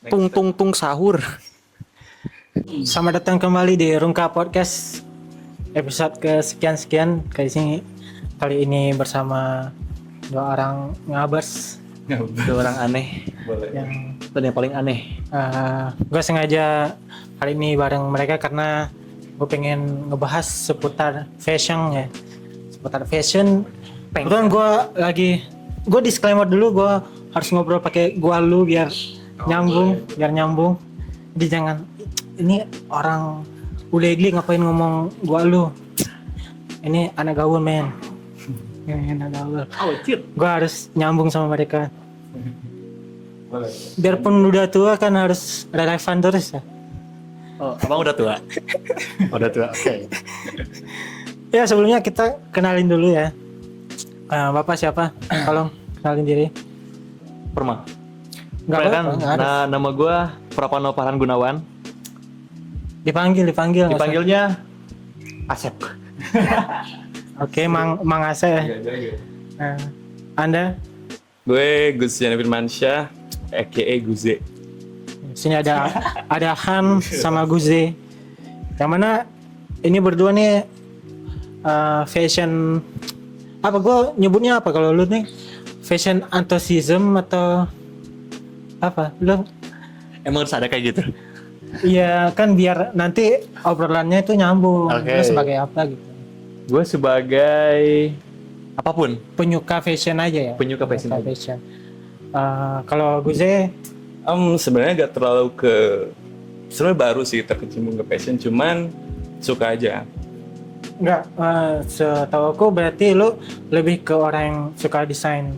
Tung tung tung sahur. Selamat datang kembali di Rungka Podcast episode kesekian-sekian. Kali ini bersama dua orang ngabers Dua orang aneh. yang Dan yang paling aneh. gue sengaja kali ini bareng mereka karena gue pengen ngebahas seputar fashion ya. Seputar fashion. Kebetulan gue disclaimer dulu, gue harus ngobrol pakai gua lu biar nyambung. Jadi jangan ini orang ulegli ngapain ngomong gua lu. Ini anak gaul men. Ini anak gaul. Gua harus nyambung sama mereka. Biarpun udah tua kan harus relevan terus ya. Oh, abang udah tua. Udah tua. Oke. Ya sebelumnya kita kenalin dulu ya. Bapak siapa? Tolong kenalin diri. Perma. Enggak Kan, apa-apa. nama gue Prapano Farhan Gunawan. Dipanggil. Dipanggilnya Asep. Oke, Mang Ase. Anda? Gue Gus Yana Firmansyah, aka Guze. Sini ada Han sama Guze. Yang mana ini berdua nih fashion apa gue nyebutnya apa kalau lu nih? Fashion enthusiasm atau apa? Lu Emang harus ada kayak gitu? iya kan biar nanti obrolannya itu nyambung. Oke. Lu sebagai apa gitu? Gue sebagai apapun. Penyuka fashion aja ya. Penyuka fashion aja. Kalau Guze Sebenarnya gak terlalu sebenarnya baru sih terkecimpung ke fashion, cuman suka aja. enggak, setahu aku berarti lu lebih ke orang yang suka desain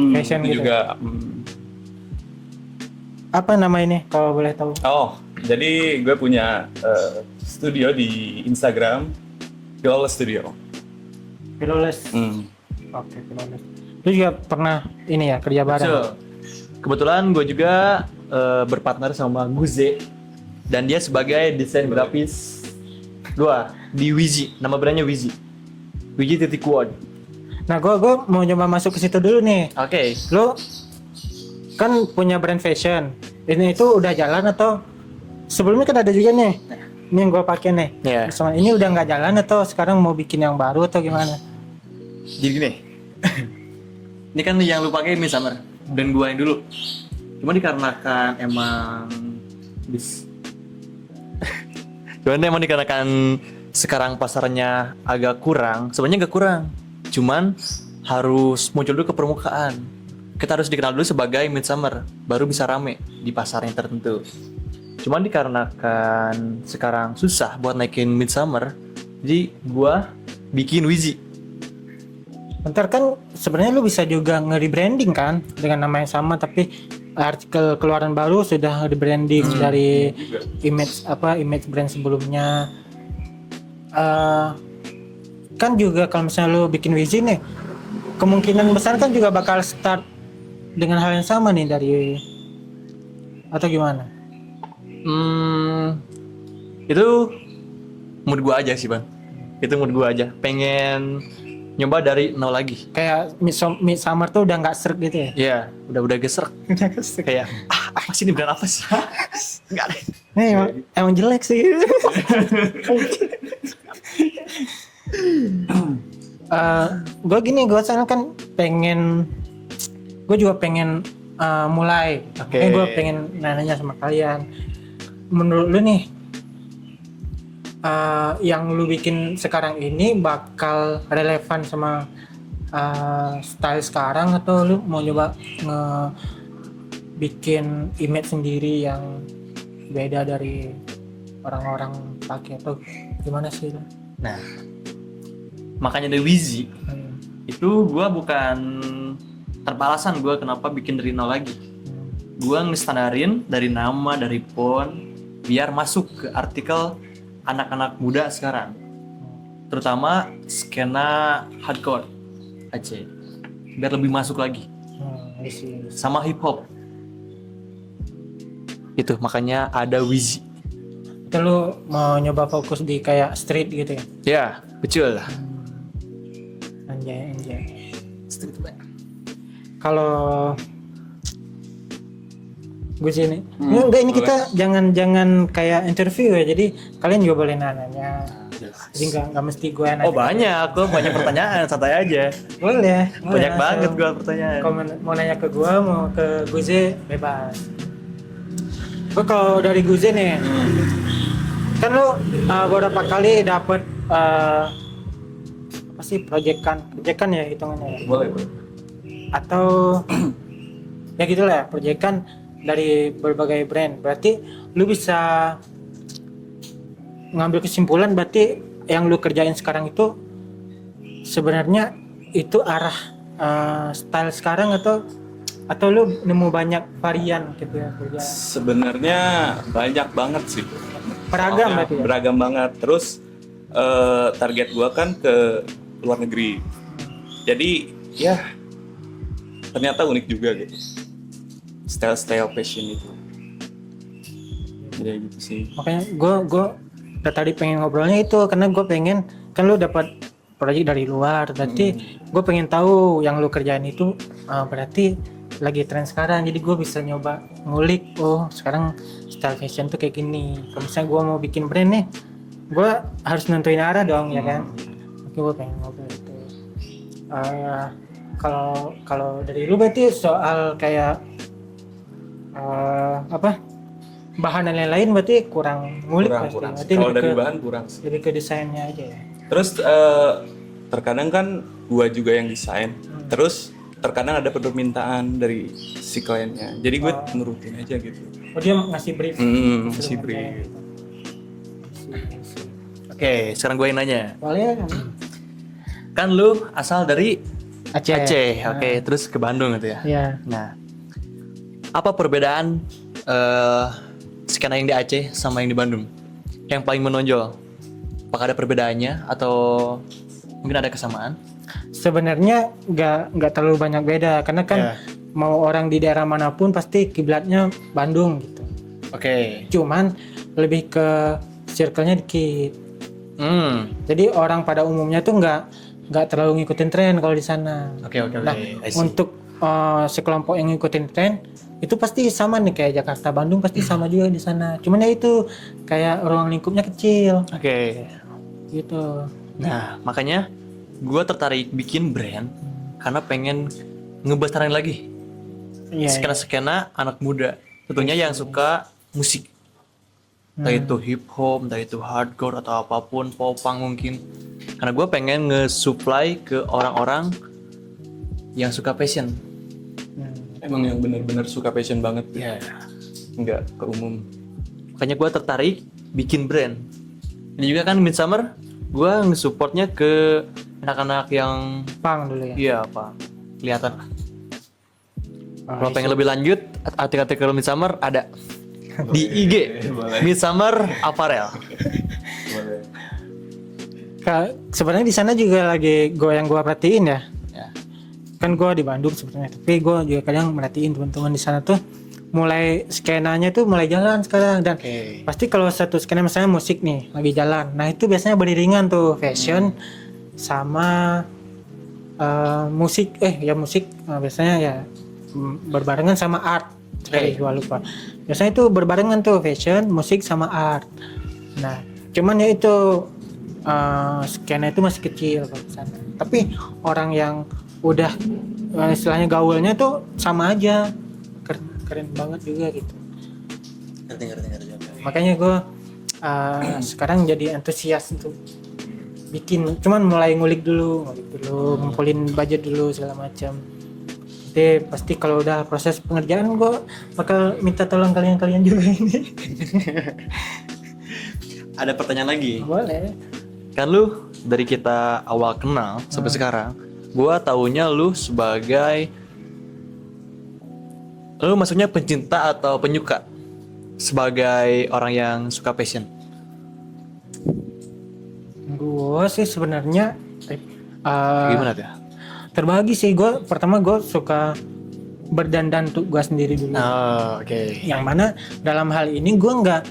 fashion itu gitu. juga. Apa nama ini kalau boleh tahu? Jadi gue punya studio di Instagram, Philoless Studio. Philoless. Oke, Philoless. Lu juga pernah ini ya kerja bareng? So, kebetulan gue juga berpartner sama Guze dan dia sebagai desain grafis di Wizi, nama brandnya Wizi. Wizi.Word. Nah, gua mau coba masuk ke situ dulu nih. Oke. Lu kan punya brand fashion. Ini itu udah jalan atau sebelumnya kan ada juga nih. Ini yang gua pakai nih. Iya. Sama ini udah nggak jalan atau sekarang mau bikin yang baru atau gimana? Jadi gini. Ini kan yang lu pakai Midsummer dan gua yang dulu. Cuma dikarenakan emang dikarenakan sekarang pasarnya agak kurang. Sebenarnya nggak kurang. Cuman harus muncul dulu ke permukaan. Kita harus dikenal dulu sebagai Midsummer, baru bisa rame di pasar yang tertentu. Cuman dikarenakan sekarang susah buat naikin Midsummer, jadi gua bikin Wizi. Bentar kan sebenarnya lu bisa juga nge-rebranding kan dengan nama yang sama tapi artikel keluaran baru sudah rebranding dari image brand sebelumnya. Kan juga kalau misalnya lu bikin Wizi nih kemungkinan besar kan juga bakal start dengan hal yang sama nih dari atau gimana? Itu mood gua aja sih bang. Itu mood gua aja. Pengen nyoba dari nol lagi. Kayak Midsummer tuh udah nggak serk gitu ya? Iya, udah geser. Kayak apa sih ini brand apa sih? Enggak deh. Emang jelek sih. Gue sekarang kan gue juga pengen mulai. Oke. Gue pengen nanya sama kalian. Menurut lu nih, yang lu bikin sekarang ini bakal relevan sama style sekarang atau lu mau coba bikin image sendiri yang beda dari orang-orang pakai atau gimana sih? Nah, makanya dari Wizi itu gua bukan tanpa alasan gua kenapa bikin dari nol lagi. Gua ngestandarin dari nama, dari font biar masuk ke artikel anak-anak muda sekarang, terutama skena hardcore Aceh, biar lebih masuk lagi sama hip hop. Itu makanya ada Wizi. Itu lu mau nyoba fokus di kayak street gitu ya? Ya, betul. Anjay. Street band. Kalau Gue sini. Enggak, ini kita jangan kayak interview ya. Jadi kalian juga boleh nanya. Jadi enggak mesti gue nanya. Oh banyak, gue banyak pertanyaan, santai aja. Boleh. Banyak banget gue pertanyaan. Kalau mau nanya ke gue, mau ke Guze, bebas. Gue kalau dari Guze nih, kan lu beberapa kali dapet apa sih proyekan ya hitungannya ya? Boleh. Atau ya gitulah, proyekan dari berbagai brand. Berarti lu bisa ngambil kesimpulan berarti yang lu kerjain sekarang itu sebenarnya itu arah style sekarang atau lu nemu banyak varian gitu ya kerja? Sebenarnya banyak banget sih. Beragam berarti ya? Beragam banget. Terus target gua kan ke luar negeri. Jadi ya ternyata unik juga gitu. Style fashion itu. Jadi gitu sih. Makanya gue tadi pengen ngobrolnya itu karena gue pengen, kan lu dapat proyek dari luar, berarti gue pengen tahu yang lu kerjain itu berarti lagi tren sekarang, jadi gue bisa nyoba ngulik, oh sekarang style fashion tuh kayak gini. Kalau misalnya gue mau bikin brand nih, gue harus nentuin arah dong ya kan. Oke, gue pengen ngobrol itu. Kalau dari lu berarti soal kayak apa bahan dan lain-lain berarti kurang ngulik pasti. Kurang. Berarti Kalau lebih dari ke- bahan kurang sih. lebih ke desainnya aja ya. Terus terkadang kan gua juga yang desain. Terus terkadang ada permintaan dari si kliennya. Jadi gue nurutin aja gitu. Oh dia ngasih brief. Ngasih brief. Oke, sekarang gue yang nanya. Boleh kan? Kan lu asal dari Aceh. Aceh, oke, terus ke Bandung gitu ya. Iya. Nah, apa perbedaan skena yang di Aceh sama yang di Bandung? Yang paling menonjol? Apakah ada perbedaannya atau mungkin ada kesamaan? Sebenarnya nggak terlalu banyak beda karena kan Ya. mau orang di daerah manapun pasti kiblatnya Bandung gitu. Oke. Cuman lebih ke circle-nya dikit. Jadi orang pada umumnya tuh nggak terlalu ngikutin tren kalau di sana. Oke. Nah, I see. untuk sekelompok yang ngikutin tren itu pasti sama nih kayak Jakarta, Bandung pasti sama juga di sana. Cuman ya itu kayak ruang lingkupnya kecil Oke. gitu. Nah, makanya gue tertarik bikin brand karena pengen ngebesarin lagi Iya. skena-skena anak muda. Tentunya yang suka musik. Entah itu hip hop, entah itu hardcore atau apapun, popang mungkin. Karena gue pengen nge-supply ke orang-orang yang suka fashion. Emang yang benar-benar suka fashion banget. Ya. Nggak ke umum. Makanya gue tertarik bikin brand. Ini juga kan Midsummer, gue nge-supportnya ke anak-anak yang Pang dulu ya. iya apa kelihatan lah. Oh, Kalau pengen lebih lanjut, artikel-artikel Midsummer ada di IG Midsummer Apparel. Sebenarnya di sana juga lagi yang gua perhatiin ya. Ya. Kan gua di Bandung sebenarnya, tapi gua juga kadang merhatiin teman-teman di sana tuh mulai skenanya tuh mulai jalan sekarang dan Oke. pasti kalau satu skena misalnya musik nih lagi jalan. Nah, itu biasanya beriringan tuh fashion sama musik musik biasanya ya berbarengan sama art. Gua lupa. Biasanya itu berbarengan tuh fashion, musik sama art. Nah, cuman ya itu skena itu masih kecil kalau di sana. Tapi orang yang udah istilahnya gaulnya tuh sama aja. Keren banget juga gitu. Ngerti. Makanya gue sekarang jadi antusias untuk bikin, cuman mulai ngulik dulu, ngumpulin budget dulu segala macam. Nanti pasti kalau udah proses pengerjaan gue bakal minta tolong kalian juga ini. Ada pertanyaan lagi. Boleh. Kan lu dari kita awal kenal sampai sekarang, gua taunya lu sebagai lu maksudnya pencinta atau penyuka sebagai orang yang suka fashion. Gue sih sebenarnya Gimana tuh? terbagi sih. Pertama gue suka berdandan untuk gue sendiri dulu. Oh, oke. Yang mana dalam hal ini gue nggak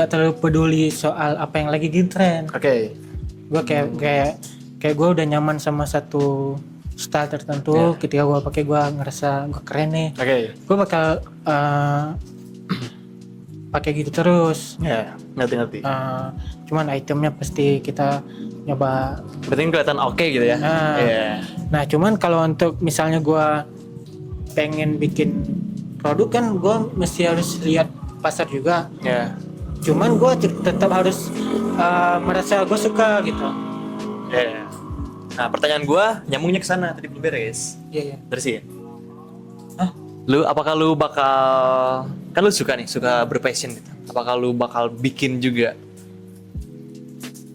terlalu peduli soal apa yang lagi di tren. Oke. Gue kayak gue udah nyaman sama satu style tertentu. Ketika gue pakai gue ngerasa gue keren nih. Oke. Gue bakal pakai gitu terus. Ya, ngerti. Cuman itemnya pasti kita nyoba. Berarti kelihatan oke gitu ya. Iya. Nah cuman kalau untuk misalnya gue pengen bikin produk kan gue mesti harus lihat pasar juga. Ya. Cuman gue tetap harus merasa gue suka gitu. Ya. Nah, pertanyaan gue nyambungnya ke sana tadi belum beres. Iya. Terusin. Hah? Apakah lu bakal, kan lu suka berpassion gitu. Apakah lu bakal bikin juga?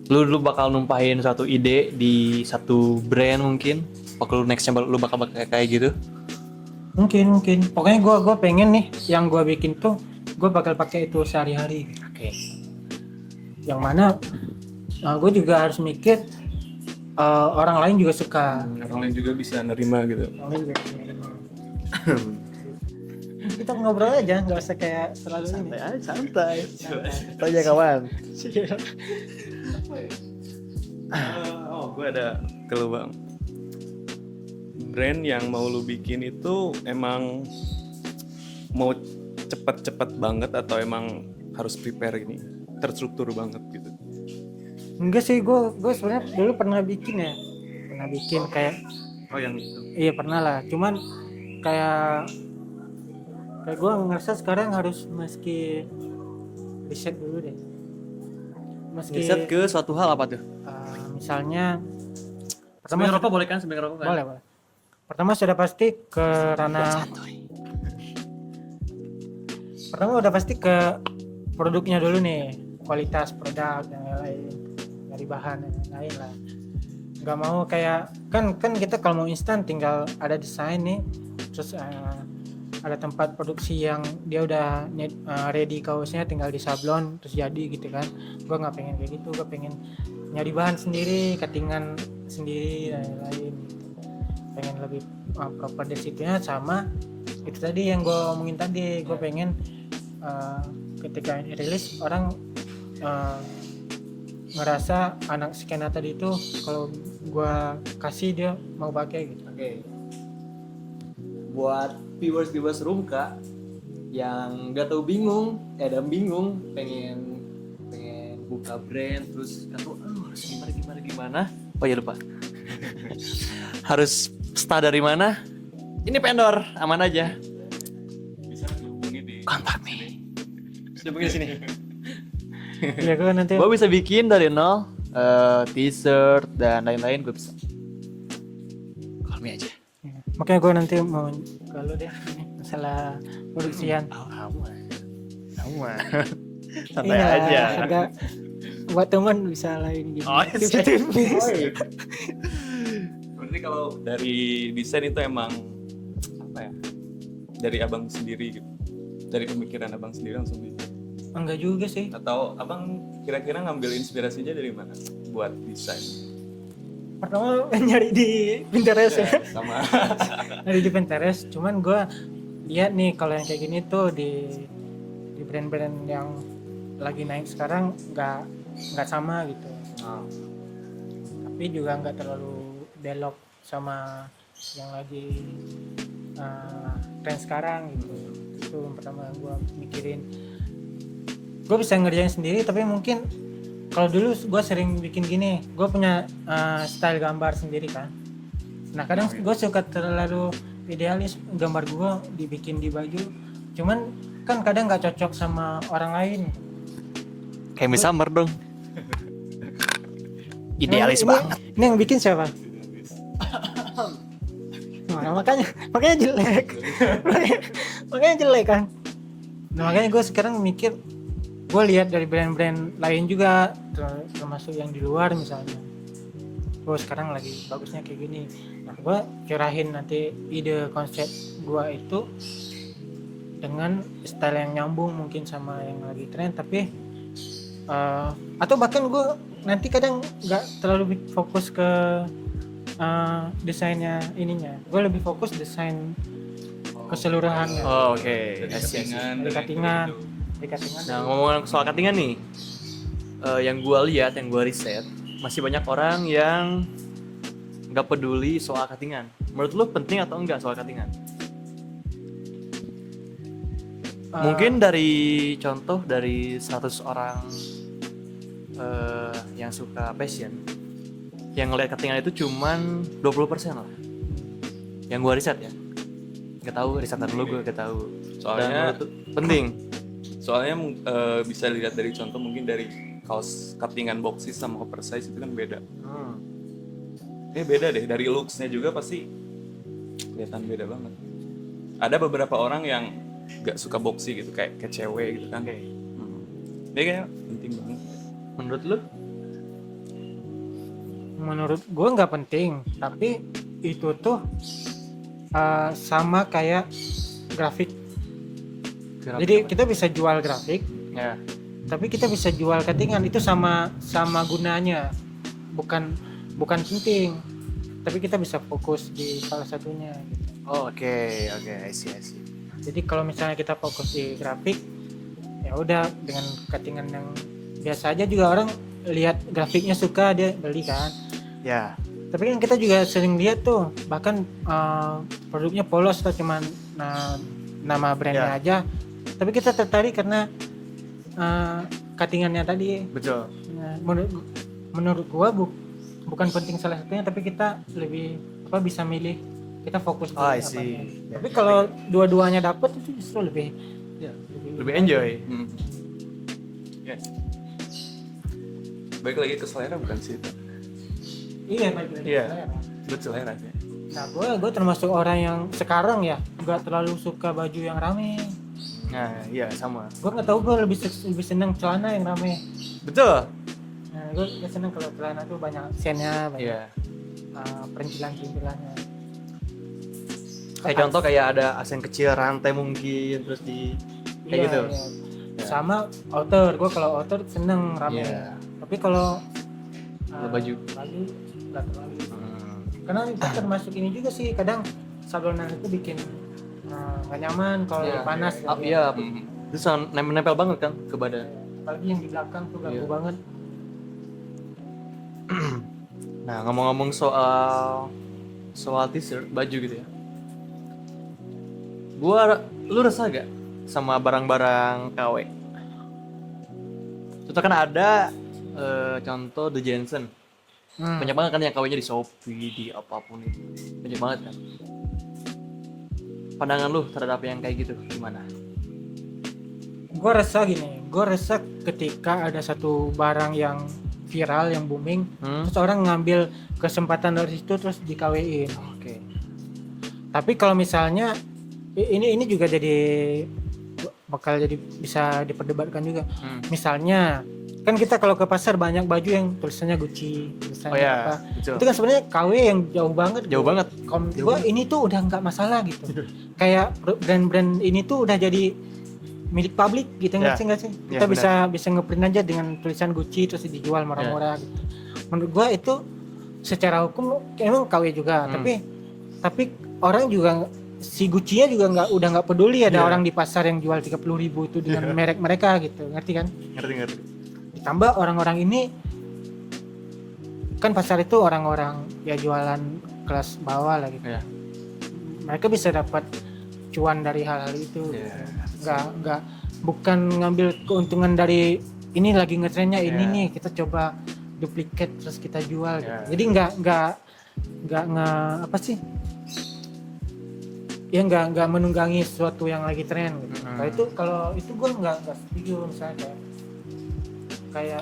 Lu bakal numpahin suatu ide di satu brand mungkin? Apakah lu nextnya lu bakal kayak gitu? Mungkin. Pokoknya gue pengen nih yang gue bikin tuh gue bakal pakai itu sehari-hari. Oke. Yang mana gue juga harus mikir orang lain juga suka. Orang lain juga bisa nerima gitu. Orang lain juga kita ngobrol aja, nggak usah kayak selalu ini. Santai. Tanya kawan. Gue ada ke lu bang. Brand yang mau lu bikin itu emang mau cepet-cepet banget atau emang harus prepare ini terstruktur banget gitu? Enggak sih, gue sebenarnya dulu pernah bikin kayak Yang itu. iya pernah lah, cuman kayak gue ngerasa sekarang harus meski riset dulu deh, meski Riset ke suatu hal apa tuh? misalnya Sambil ngerokok boleh kan? Sambil ngerokok kan? boleh. Pertama sudah pasti ke ranah produknya dulu nih, kualitas produk dan lain-lain, dari bahan dan lain-lain lah. Nggak mau kayak kan kita kalau mau instan tinggal ada desain nih, terus ada tempat produksi yang dia udah ready kaosnya, tinggal disablon terus jadi gitu kan. Gue nggak pengen kayak gitu, gue pengen nyari bahan sendiri, cuttingan sendiri dan lain-lain gitu. Pengen lebih proper dari situnya. Sama itu tadi yang gue omongin tadi, gue pengen ketika rilis orang ngerasa anak skena tadi itu kalau gue kasih dia mau pakai gitu. Oke. Buat viewers Rumka yang nggak tahu bingung pengen buka brand terus nggak tahu harus gimana. Oh ya lupa. Harus start dari mana? Ini vendor aman aja. Bisa dihubungi di Kontak nih. Sudah begini sini. Ya gue nanti Gue bisa bikin dari nol, t-shirt dan lain-lain gue bisa. Call me aja. makanya gue nanti mau kalau deh ini masalah produksian. Aman. Santai Iya, aja. agak buat teman bisa lain gitu. Oh, Tipis-tipis. Berarti kalau dari desain itu emang apa ya? Dari abang sendiri gitu. Dari pemikiran abang sendiri langsung bikin. Enggak juga sih. Atau abang kira-kira ngambil inspirasinya dari mana buat desain? Pertama nyari di Pinterest ya. Sama. Nyari di Pinterest. Cuman gue lihat nih kalau yang kayak gini tuh di brand-brand yang lagi naik sekarang nggak sama gitu. Tapi juga nggak terlalu belok sama yang lagi tren sekarang gitu. Itu yang pertama gue mikirin. Gue bisa ngerjain sendiri, tapi mungkin kalau dulu gue sering bikin gini, gue punya style gambar sendiri kan. Nah kadang gue suka terlalu idealis gambar gue dibikin di baju, cuman kan kadang nggak cocok sama orang lain. Kayak Miss Summer dong. Idealis Ini- banget. Ini yang bikin siapa? Nah, makanya jelek. makanya jelek kan. Nah, makanya gue sekarang mikir, gue lihat dari brand-brand lain juga, termasuk yang di luar misalnya. Gue sekarang lagi bagusnya kayak gini. Nah, gue curahin nanti ide konsep gue itu dengan style yang nyambung mungkin sama yang lagi tren, tapi atau bahkan gue nanti kadang nggak terlalu fokus ke desainnya ininya, gue lebih fokus desain keseluruhannya. Oh, oke. Dari cuttingan. Nah, ngomongin soal cuttingan nih, yang gue lihat, yang gue riset, masih banyak orang yang nggak peduli soal cuttingan. Menurut lu penting atau enggak soal cuttingan? Mungkin dari contoh dari 100 orang yang suka fashion, yang ngeliat cuttingan itu cuman 20% lah. Yang gua riset ya. Gak tahu risetan lu, gue gak tahu. Soalnya Penting. Soalnya bisa dilihat dari contoh mungkin dari kaos cuttingan boxy sama oversize itu kan beda. Ini beda deh, dari looks-nya juga pasti kelihatan beda banget. Ada beberapa orang yang gak suka boxy gitu, kayak ke cewek gitu kan. Ini kayaknya penting banget. Menurut lu? Menurut gue nggak penting, tapi itu tuh sama kayak grafik. Jadi kita bisa jual grafik, Ya. tapi kita bisa jual cuttingan, itu sama gunanya. Bukan penting, tapi kita bisa fokus di salah satunya gitu. Oh, oke, I see. Jadi kalau misalnya kita fokus di grafik, ya udah dengan cuttingan yang biasa aja juga orang lihat grafiknya suka, dia beli kan. Ya. Tapi kan kita juga sering lihat tuh, bahkan produknya polos atau cuman nama brandnya aja. Tapi kita tertarik karena cuttingannya tadi. Betul. Nah, menurut gua bukan penting salah satunya, tapi kita lebih bisa milih, kita fokus di I apanya. see. Tapi kalau dua-duanya dapet itu justru lebih Lebih enjoy. Ya. Baik lagi ke selera bukan sih itu? Iya, baik lagi. Iya. Betul selera sih. Nah, gue termasuk orang yang sekarang ya nggak terlalu suka baju yang rame. Nah, iya sama. Gue nggak tahu, gue lebih seneng celana yang rame. Betul. Nah, gue seneng kalau celana tuh banyak sennya, banyak Iya. perintilan-perintilannya. Kayak contoh kayak ada asen kecil rantai mungkin terus di kayak gitu. Iya. Ya. Sama outer, gue kalau outer seneng rame. Iya. Tapi kalau Baju nggak terlalu. Karena itu termasuk ini juga sih, kadang sablonan itu bikin nggak nyaman kalau Iya. panas. Iya. Itu sangat nempel banget kan ke badan. Apalagi yang di belakang tuh ganggu Iya. banget. Nah, ngomong-ngomong soal t-shirt, baju gitu ya. Lu resah gak sama barang-barang KW? Contoh kan ada contoh The Jensen. Banyak banget kan yang KW-nya di Shopee, di apapun itu. Banyak banget kan. Pandangan lu terhadap yang kayak gitu gimana? Gue resah ketika ada satu barang yang viral, yang booming, terus orang ngambil kesempatan dari situ terus di-KW-in. Oke. Tapi kalau misalnya ini juga bakal jadi bisa diperdebatkan juga. Misalnya kan kita kalau ke pasar banyak baju yang tulisannya Gucci, tulisannya apa. Betul. Itu kan sebenarnya KW yang jauh banget. Jauh banget. Kalau gua ini tuh udah nggak masalah gitu. Kayak brand-brand ini tuh udah jadi milik publik gitu, nggak sih? Kita bisa ngeprint aja dengan tulisan Gucci terus dijual murah-murah gitu. Menurut gua itu secara hukum emang KW juga, tapi orang juga, si Gucci-nya juga udah nggak peduli ada orang di pasar yang jual 30.000 itu dengan merek mereka gitu, ngerti kan? Ngerti. Ditambah orang-orang ini kan pasar itu orang-orang ya jualan kelas bawah lah gitu. Iya. Mereka bisa dapat cuan dari hal-hal itu. Nggak bukan ngambil keuntungan dari ini lagi ngetrennya ini nih, kita coba duplikat terus kita jual gitu. Jadi nggak apa sih? Ya nggak menunggangi sesuatu yang lagi tren gitu. Kalau itu gue nggak setuju. Misalnya kayak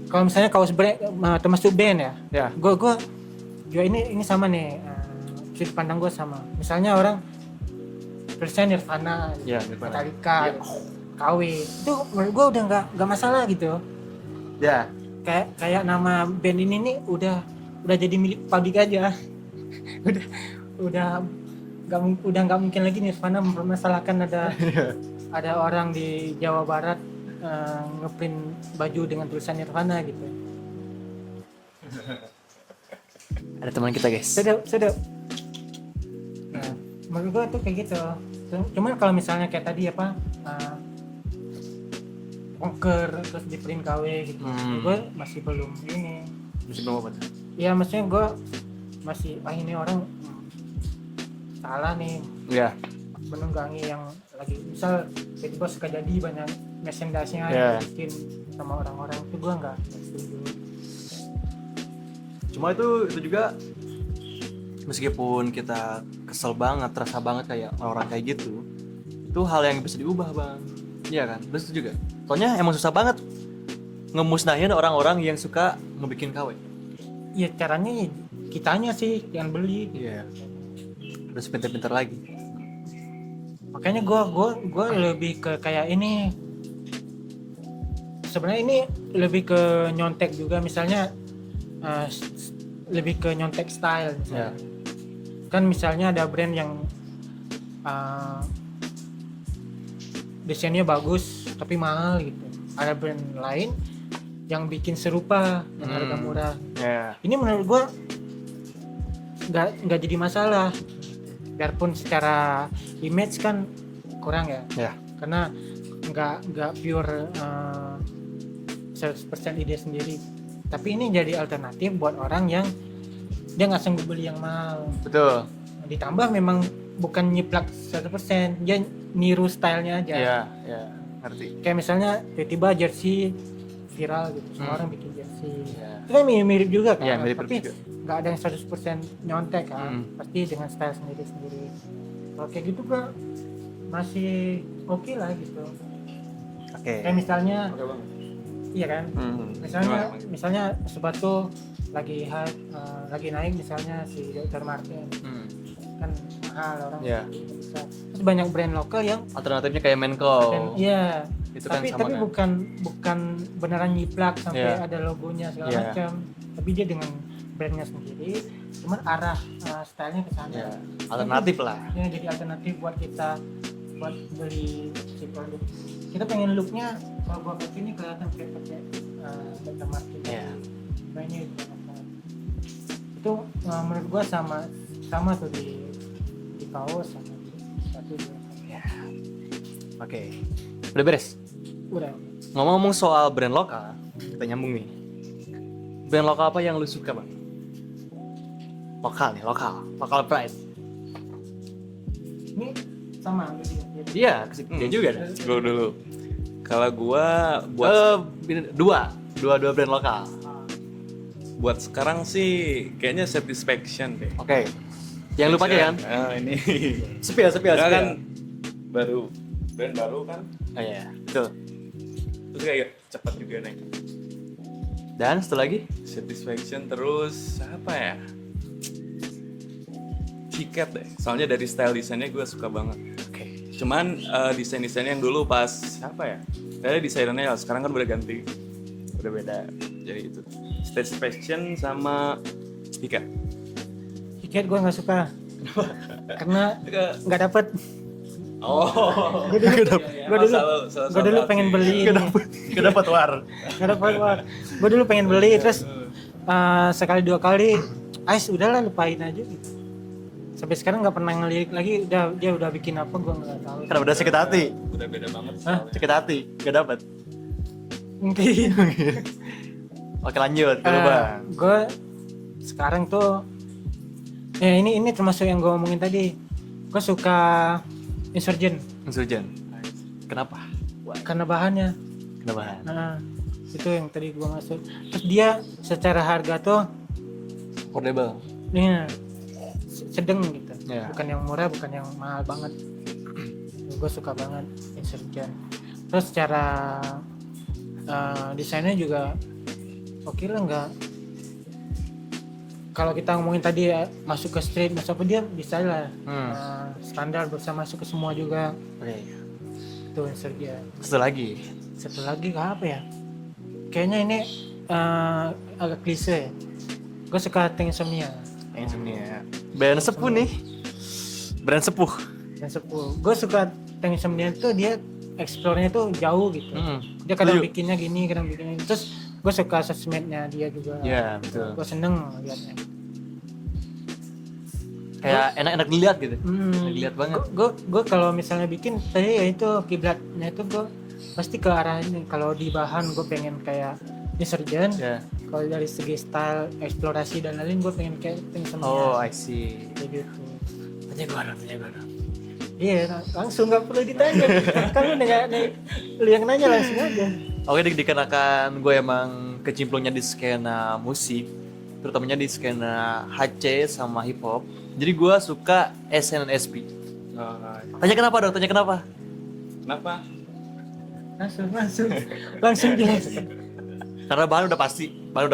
kalau misalnya kaos brand termasuk band ya. Gue juga ini sama nih, sudut pandang gue sama. Misalnya orang tulisannya Nirvana, Metallica, KW, itu menurut gue udah nggak masalah gitu. Ya. Kayak nama band ini nih udah jadi milik publik aja. udah nggak mungkin lagi Nirvana mempermasalahkan ada orang di Jawa Barat ngeprint baju dengan tulisan Nirvana gitu. Ada teman kita guys. Sedap. Nah, menurut gue tuh kayak gitu. Cuman kalau misalnya kayak tadi ongker terus di print KW gitu, gue masih belum ini. Masih belum apa? Ya maksudnya gue masih ini orang salah nih. Iya. Menunggangi yang lagi, misal tiba-tiba suka jadi banyak merchandise-nya Yeah. bikin sama orang-orang, itu gue nggak setuju. Cuma itu juga meskipun kita kesel banget, terasa banget kayak orang kayak gitu, itu hal yang bisa diubah bang. Iya kan? Lu setuju gak? Soalnya emang susah banget ngemusnahin orang-orang yang suka ngebikin KW. Ya caranya kitanya sih yang beli. Iya. Harus pintar-pintar lagi. Makanya gue lebih ke kayak ini. Sebenarnya ini lebih ke nyontek juga, misalnya lebih ke nyontek style misalnya. Kan misalnya ada brand yang desainnya bagus tapi mahal gitu. Ada brand lain yang bikin serupa yang harga murah. Iya. Ini menurut gue nggak jadi masalah, biarpun secara image kan kurang ya. Iya. Karena nggak pure 100% ide sendiri. Tapi ini jadi alternatif buat orang yang dia nggak sanggup beli yang mahal. Betul. Ditambah memang bukan nyiplak 100%, dia niru stylenya aja. Iya, iya. Ngerti. Kayak misalnya tiba-tiba jersey viral gitu, semua orang bikin jersey. Iya. Itu kan mirip juga kan, Iya, mirip tapi juga. nggak ada yang 100% nyontek kan, pasti dengan style sendiri-sendiri. Kalau kayak gitu gua masih oke lah gitu. Oke. Kayak misalnya, Oke bang. iya kan, misalnya sepatu lagi lagi naik, misalnya si Dr. Martens kan mahal, orang Iya. bisa. Terus banyak brand lokal yang Alternatifnya kayak Menko. dan iya, Itu kan tapi sama kan? bukan beneran nyiplak sampai Iya. ada logonya segala Iya. macam, tapi dia dengan brandnya sendiri, cuman arah stylenya ke sana. Iya. Alternatif lah. Ya, jadi alternatif buat kita buat beli si produk. Kita pengen looknya kalau gua pakai ini kelihatan kayak pakai Dr. Martens. Iya. Mainnya itu menurut gua sama tuh di kaos sama di sepatu juga. Ya. Oke. Udah beres. Udah. Ngomong-ngomong soal brand lokal, kita nyambung nih. Brand lokal apa yang lu suka bang? Lokal nih, lokal pride. Ini sama jadi Iya, dia juga ada. Gue dulu. Kalau gua buat Dua brand lokal. buat sekarang sih kayaknya satisfaction deh. Oke. Yang lu pakai kan? Ini. Sepia. Ya kan baru brand baru kan. Oh iya, betul. Terus kayak cepat juga nih. Dan satu lagi? Satisfaction terus apa ya? Ciket deh. Soalnya dari style desainnya gue suka banget. Oke. Cuman desain-desainnya yang dulu pas apa ya? Kayaknya desainernya ya sekarang kan udah ganti. Udah beda. Jadi itu. Satisfaction sama Ciket. tiket gue nggak suka karena nggak dapet. Oh. Gue dulu pengen beli ini. Gak dapat war. Nggak dapet war. Gue dulu pengen beli, terus sekali dua kali udahlah lupain aja gitu. Sampai sekarang nggak pernah ngelirik lagi. Dia udah bikin apa gue nggak tahu. Karena udah sakit hati. Udah beda banget. Hah? Sakit hati, gak dapat. Mungkin. Oke lanjut, kalau bang. Gue sekarang tuh ini termasuk yang gue omongin tadi. Gue suka Insurgent Insurgent. Kenapa? karena bahannya. Kenapa? Nah, itu yang tadi gue maksud. Terus dia secara harga tuh Affordable. ini sedang gitu. Ya. Bukan yang murah, bukan yang mahal banget. Gue suka banget Insurgent. Terus secara desainnya juga oke lah, nggak. Kalau kita ngomongin tadi masuk ke street, masuk apa, dia bisa lah. Standar bisa masuk ke semua juga. Oke. Itu Insurgent. Satu lagi. Ke apa ya? Kayaknya ini agak klise ya. Gue suka Tank Insomnia. Insomnia. Brand sepuh nih. Brand sepuh. Yang sepuh. Gue suka Tank Insomnia itu dia explore-nya tuh jauh gitu. Dia kadang Setuju. bikinnya gini, kadang bikinnya ini. Terus gue suka sosmednya dia juga. Iya, betul. Gue seneng liatnya. Kayak enak-enak dilihat gitu. Enak dilihat banget. Gue kalau misalnya bikin tadi ya itu kiblatnya itu gue pasti ke arah ini. Kalau di bahan gue pengen kayak Insurgent. Ya. Kalau dari segi style, eksplorasi dan lain-lain gue pengen kayak Tank Insomnia. Oh, I see. Kayak gitu. Tanya gua. Iya, langsung nggak perlu ditanya. Kan lu lu yang nanya langsung aja. Oke, dikarenakan gue emang kecimplungnya di skena musik, terutamanya di skena HC sama hip hop. Jadi gue suka SNSD. Tanya kenapa dong? Tanya kenapa? Kenapa? Langsung jelas. Karena bahan udah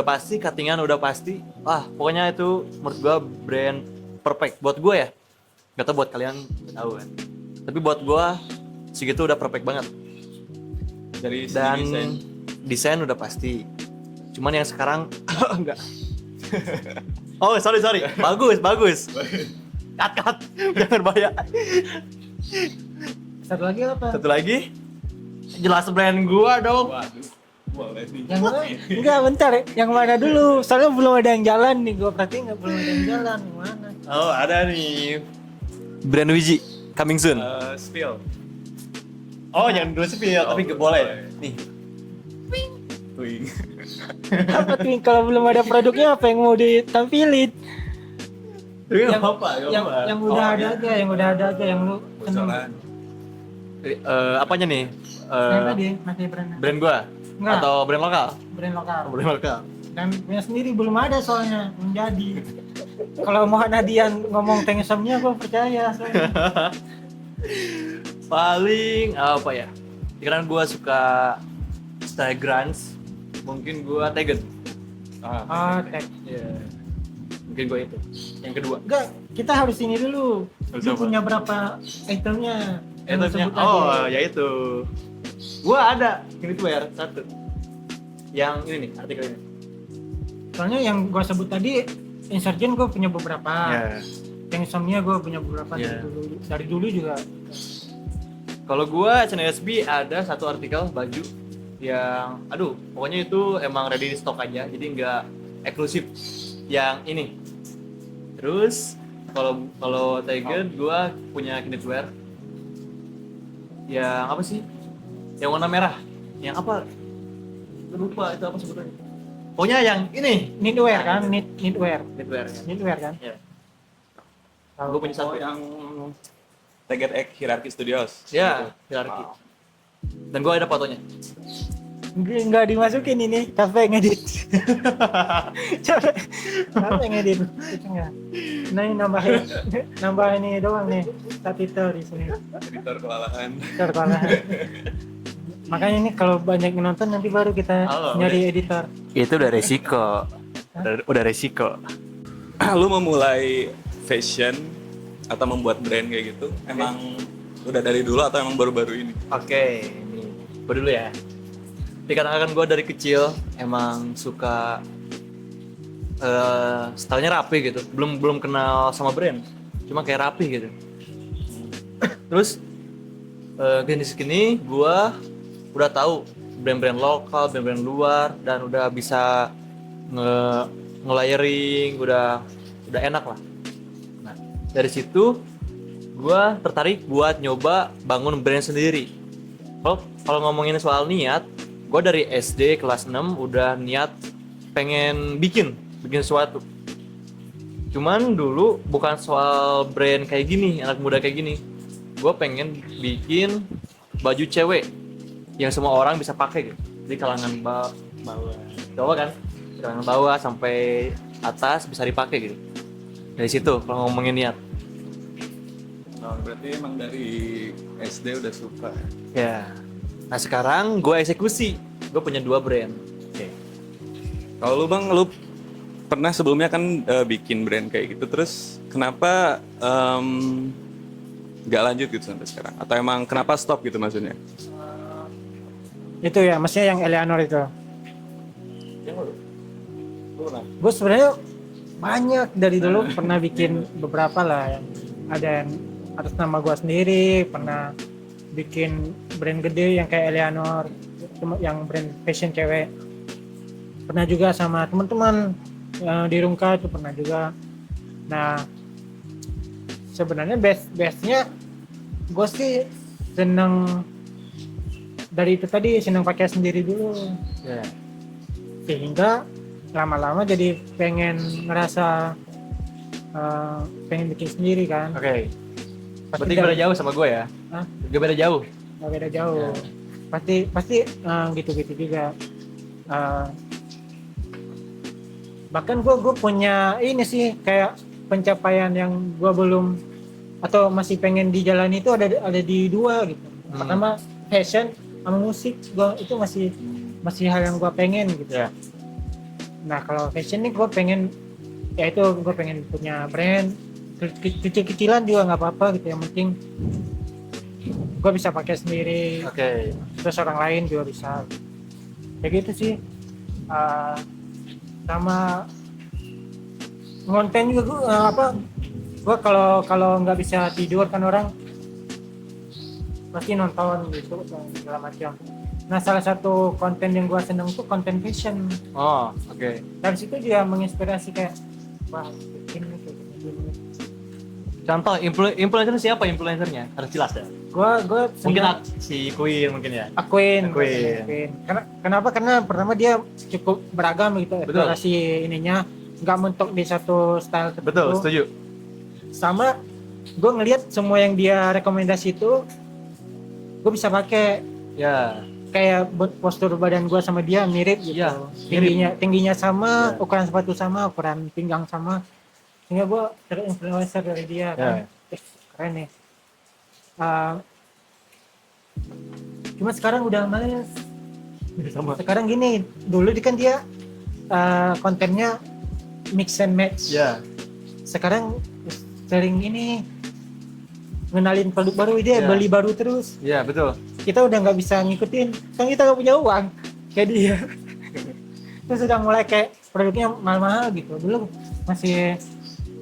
pasti, cuttingan udah pasti. Wah, pokoknya itu menurut gue brand perfect buat gue ya. Gak tau buat kalian tahu kan. Tapi buat gue segitu udah perfect banget. Dari segi Dan desain. desain udah pasti. Cuman yang sekarang enggak. Oh, sorry. Bagus. Cut. Jangan bahaya. Satu lagi apa? Satu lagi. Jelas brand gua dong. Waduh, boleh nih. Yang mana? Enggak, bentar. Yang mana dulu? Soalnya belum ada yang jalan nih. Gua perhatiin belum ada yang jalan. Yang mana? Oh, ada nih. Brand Wiji coming soon. Spill. Oh, jangan dulu spill, tapi Oh, boleh. Nih. Twing. Apa tuh kalau belum ada produknya apa yang mau ditampilin? Yang Yang udah ada aja, yang udah ada aja yang lu seneng. Bocoran. Apanya nih? Yang tadi masih brand. Brand gua Enggak. atau brand lokal? Brand lokal. Brand lokal. Dan punya sendiri belum ada soalnya menjadi. Kalau Muhammad Hadian ngomong tengsomnya gue percaya soalnya. Paling apa ya? Karena gua suka style grunge, mungkin gua Tegen. Tag. Iya. Mungkin gua itu. Yang kedua. Enggak, kita harus ini dulu. Harus Lu apa? punya berapa itemnya? Yang lu Itemnya, sebut tadi. oh ya itu. Gua ada knitwear satu. Yang ini nih, artikel ini. Soalnya yang gua sebut tadi Insurgent gue punya beberapa. Ya. Yang Insomnia gue punya beberapa Ya. dari dulu juga. Kalau gua SNSD ada satu artikel baju yang pokoknya itu emang ready di stok aja, jadi nggak eksklusif yang ini. Terus kalau Tegen gua punya knitwear yang apa sih? Yang warna merah. Yang apa? Gua lupa itu apa sebutannya. Pokoknya yang ini Knitwear kan, knitwear. knitwear. Knitwear kan. Ya. Tahu. Gua punya satu. yang Target X Hierarchy Studios. Ya, hierarki. Wow. Dan gua ada fotonya. Enggak dimasukin ini, capek ngedit. capek ngedit. Itu enggak. Nah, ini nambah ini doang nih. Subtitle di sini. Editor kelalahan. Terkalahan. Makanya ini kalau banyak yang nonton nanti baru kita nyari editor. Itu udah resiko. Udah resiko. Lu memulai fashion atau membuat brand kayak gitu, emang udah dari dulu atau emang baru-baru ini? Oke, ini gue dulu ya. Dikarenakan gue dari kecil emang suka stylenya rapi gitu. Belum kenal sama brand, cuma kayak rapi gitu. Terus gini gue udah tahu brand-brand lokal, brand-brand luar, dan udah bisa nge-layering, udah enak lah. Nah, dari situ gue tertarik buat nyoba bangun brand sendiri. Kalau ngomongin soal niat, gue dari SD kelas 6 udah niat pengen bikin sesuatu. Cuman dulu bukan soal brand kayak gini, anak muda kayak gini. Gue pengen bikin baju cewek yang semua orang bisa pakai gitu. Di kalangan bawah kan, di kalangan bawah sampai atas bisa dipakai gitu. Dari situ kalau ngomongin niat. Nah, berarti emang dari SD udah suka. Ya. Nah sekarang gue eksekusi. Gue punya 2 brand. Oke. Kalau lu Bang, lu pernah sebelumnya kan bikin brand kayak gitu, terus kenapa nggak lanjut gitu sampai sekarang? Atau emang kenapa stop gitu maksudnya? Itu ya, maksudnya yang Eleanor itu. Yang lu pernah? Gue sebenarnya banyak dari dulu pernah bikin beberapa lah, yang ada yang atas nama gue sendiri, pernah bikin brand gede yang kayak Eleanor, cuma yang brand fashion cewek. Pernah juga sama teman-teman di Rungka itu pernah juga. Nah, sebenarnya bestnya gue sih seneng dari itu tadi, seneng pakai sendiri dulu. Ya. Sehingga lama-lama jadi pengen ngerasa pengen bikin sendiri kan. Oke. Berarti beda jauh sama gue ya? Hah? Gak beda jauh. Nggak beda jauh. Ya. Pasti gitu-gitu juga. Bahkan gue punya ini sih kayak pencapaian yang gue belum atau masih pengen dijalani itu ada di dua gitu. Pertama fashion sama musik, gue itu masih hal yang gue pengen gitu. Ya. Nah kalau fashion nih gue pengen, ya itu gue pengen punya brand kecil-kecilan juga nggak apa-apa gitu, yang penting gue bisa pakai sendiri, Oke. terus orang lain juga bisa, kayak gitu sih. Sama konten juga gue kalau nggak bisa tidur kan orang pasti nonton gitu segala macam. Nah salah satu konten yang gue seneng tuh konten fashion. Oh, oke. Dari situ juga menginspirasi kayak wah bikin nih kayak gini. Contoh influencer siapa influencernya? Harus jelas ya. Gue Mungkin si Queen mungkin ya. Aquin. Aquin. Kenapa? Karena pertama dia cukup beragam gitu, Betul. eksplorasi ininya, nggak mentok di satu style tertentu. Betul, setuju. Sama gue ngelihat semua yang dia rekomendasi itu gue bisa pakai. Ya. Kayak postur badan gue sama dia mirip gitu. Iya, mirip. Tingginya sama, Iya. ukuran sepatu sama, ukuran pinggang sama. Sehingga gue terinfluencer dari dia kan. Keren nih. Cuma sekarang udah males. Sama. Sekarang gini, dulu kan dia kontennya mix and match. Ya. Sekarang sering ini ngenalin produk baru, dia Ya. beli baru terus. Iya, betul. Kita udah nggak bisa ngikutin, kan kita nggak punya uang kayak dia. Terus sudah mulai kayak produknya mahal-mahal gitu. Dulu masih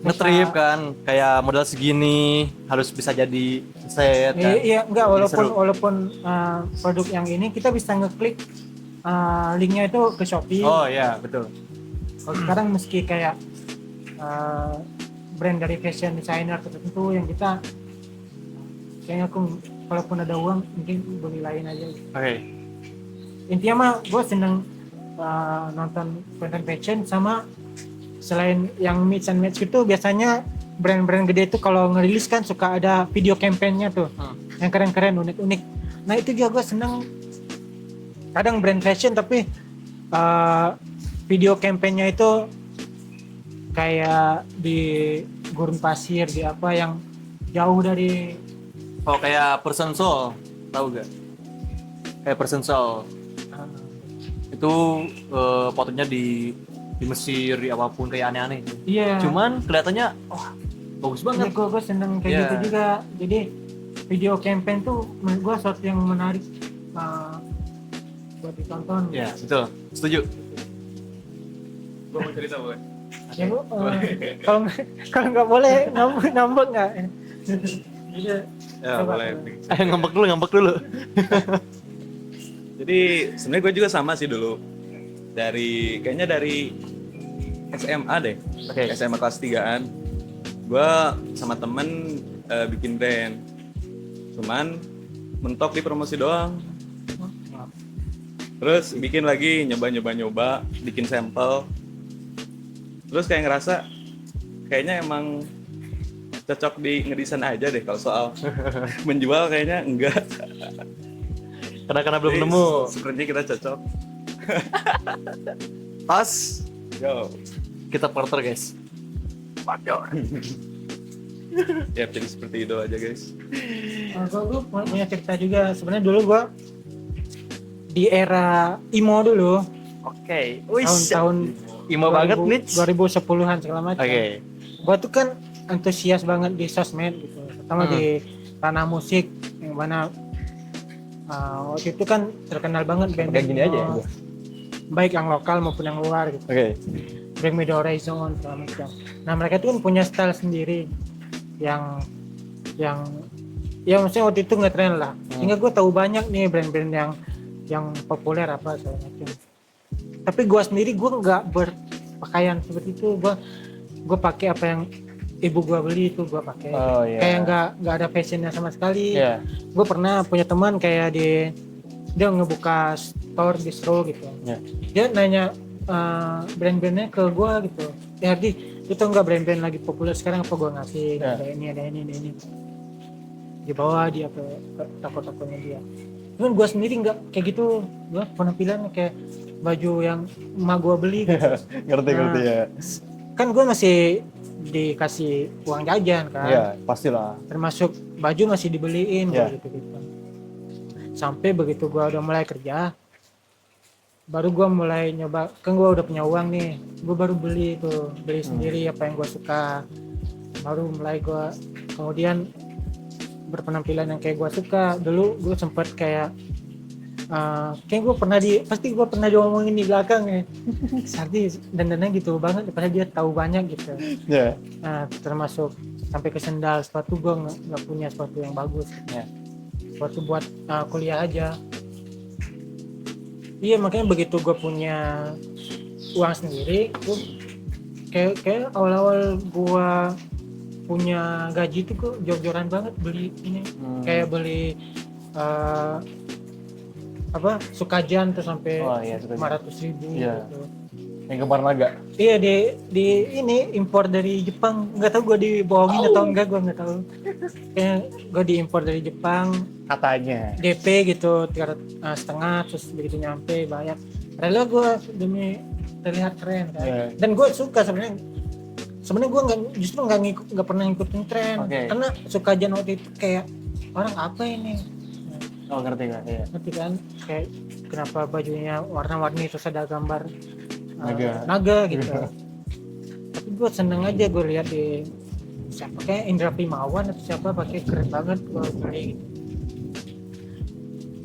Ngetrip kan, kayak modal segini harus bisa jadi set kan. Iya, enggak, Jadi walaupun seru. produk yang ini kita bisa ngeklik linknya itu ke Shopee. Oh iya, betul. Kalau sekarang meski kayak brand dari fashion designer tertentu yang kita kayaknya aku walaupun ada uang mungkin beli lain aja. Oke. Intinya mah gue seneng nonton konten fashion, sama selain yang mix and match itu biasanya brand-brand gede itu kalau ngerilis kan suka ada video campaign-nya tuh yang keren-keren, unik-unik. Nah itu juga gue seneng. Kadang brand fashion tapi video campaign-nya itu kayak di gurun pasir, di apa yang jauh dari. Oh kayak Person Soul, tahu gak? Kayak Person Soul itu fotonya di Mesir, di apapun kayak aneh-aneh. Iya. Cuman kelihatannya wah bagus banget. Gue seneng kayak Iya. gitu juga. Jadi video campaign tuh menurut gue sesuatu yang menarik buat ditonton. Ya betul, setuju. Gue mau cerita boleh? Ya lu kalau nggak boleh ngambek nggak? Iya. Ya Coba. boleh. ngambek dulu. Jadi sebenarnya gue juga sama sih dulu. Kayaknya dari SMA deh. Oke. SMA kelas 3-an. Gue sama temen bikin brand. Cuman mentok di promosi doang. Terus bikin lagi, nyoba, bikin sampel. Terus kayak ngerasa kayaknya emang cocok di ngedesain aja deh kalau soal menjual kayaknya enggak. Karena belum Jadi, nemu. Sepertinya kita cocok. Pas Yo. kita partner guys. Ya jadi seperti itu aja guys. Gue punya cerita juga. Sebenarnya dulu gue di era emo dulu, Oke. tahun-tahun Imo banget nih. 2010-an segala macam. Oke. Gue tuh kan antusias banget di sosmed gitu, terutama di ranah musik yang mana waktu itu kan terkenal banget band Kayak gini aja ya, gua. baik yang lokal maupun yang luar gitu. Oke. Bring Me The Horizon segala macam. Nah mereka tuh kan punya style sendiri yang ya maksudnya waktu itu ngetren lah. Sehingga gue tahu banyak nih brand-brand yang populer apa segala macam. Tapi gue sendiri gue nggak berpakaian seperti itu. Gue pakai apa yang ibu gue beli itu gue pakai. Oh, iya. Kayak nggak ada fashionnya sama sekali. Iya. Gue pernah punya teman kayak dia ngebuka store distro gitu. Iya. Dia nanya brand-brandnya ke gue gitu. Ya Ardi, itu enggak brand-brand lagi populer sekarang apa gue ngasih? Iya. Ada ini. dibawa dia ke toko-tokonya dia. Cuman gue sendiri nggak kayak gitu, gue penampilan kayak baju yang emak gue beli gitu. Ngerti ya. Kan gue masih dikasih uang jajan kan, Iya, pastilah. termasuk baju masih dibeliin Iya. gitu. Sampai begitu gue udah mulai kerja, baru gue mulai nyoba, kan gue udah punya uang nih, gue baru beli sendiri apa yang gue suka, baru mulai gue kemudian berpenampilan yang kayak gue suka. Dulu gue sempet kayak kayak pasti gue pernah diomongin di belakang ya, Sardi dandannya gitu banget, padahal dia tahu banyak gitu. Iya. Nah, termasuk sampai ke sendal, sepatu gue nggak punya sepatu yang bagus. Ya. Sepatu buat kuliah aja. Iya, makanya begitu gue punya uang sendiri, gue kayak awal-awal gue punya gaji tuh gue jor-joran banget beli ini, kayak beli Sukajan tuh sampai Oh, iya, Sukajan. 500.000 Iya. gitu. Yang kembar naga. Iya, di ini impor dari Jepang, nggak tahu gue dibohongin atau enggak, gue nggak tahu. Kayak gue diimpor dari Jepang, Katanya. DP gitu 300,500, terus begitu nyampe bayar. Padahal gue demi terlihat keren kan. Iya. Dan gue suka sebenarnya gue nggak pernah ngikutin tren. Oke. Karena Sukajan waktu itu kayak orang apa ini, Oh, ngerti gak? Iya. ngerti kan, kayak kenapa bajunya warna-warni terus ada gambar Naga. gitu. Tapi gue seneng aja, gue lihat di siapa kayak Indra Primawan atau siapa pakai, keren banget, gue beli gitu.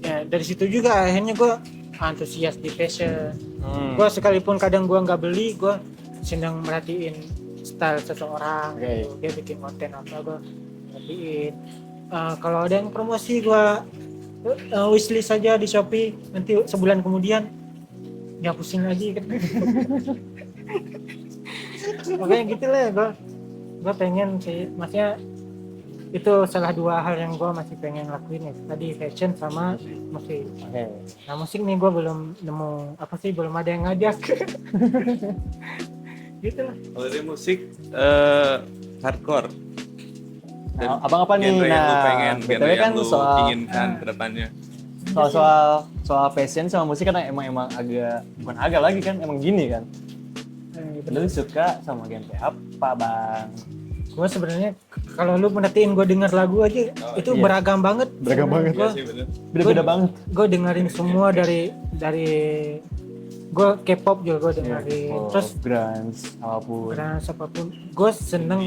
Ya dari situ juga akhirnya gue antusias di fashion. Gue sekalipun kadang gue nggak beli, gue senang merhatiin style seseorang. Oke. Gitu. Dia bikin konten apa, gue merhatiin. Kalau ada yang promosi, gue wishlist saja di Shopee, nanti sebulan kemudian dihapusin lagi kan. Makanya gitu lah, gue pengen sih, maksudnya itu salah dua hal yang gue masih pengen lakuin ya, tadi fashion sama musik. Oke. Nah musik nih gue belum nemu belum ada yang ngajak. Gitu lah. Kalau dari musik hardcore. Dan Nah, abang apa nih? genre yang lu Nah, pengen, BTW genre yang kan lu soal- inginkan ke depannya. soal fashion sama musik kan emang bukan agak lagi kan, emang gini kan. Lu suka sama genre apa, Bang? Gue sebenarnya kalau lu merhatiin gue denger lagu aja itu iya. beragam banget. Beragam banget. Gue Iya sih, bener. Beda-beda banget. dengerin semua dari gue K-pop juga gue dengerin. Oh, Terus grunge apapun. apapun gue seneng.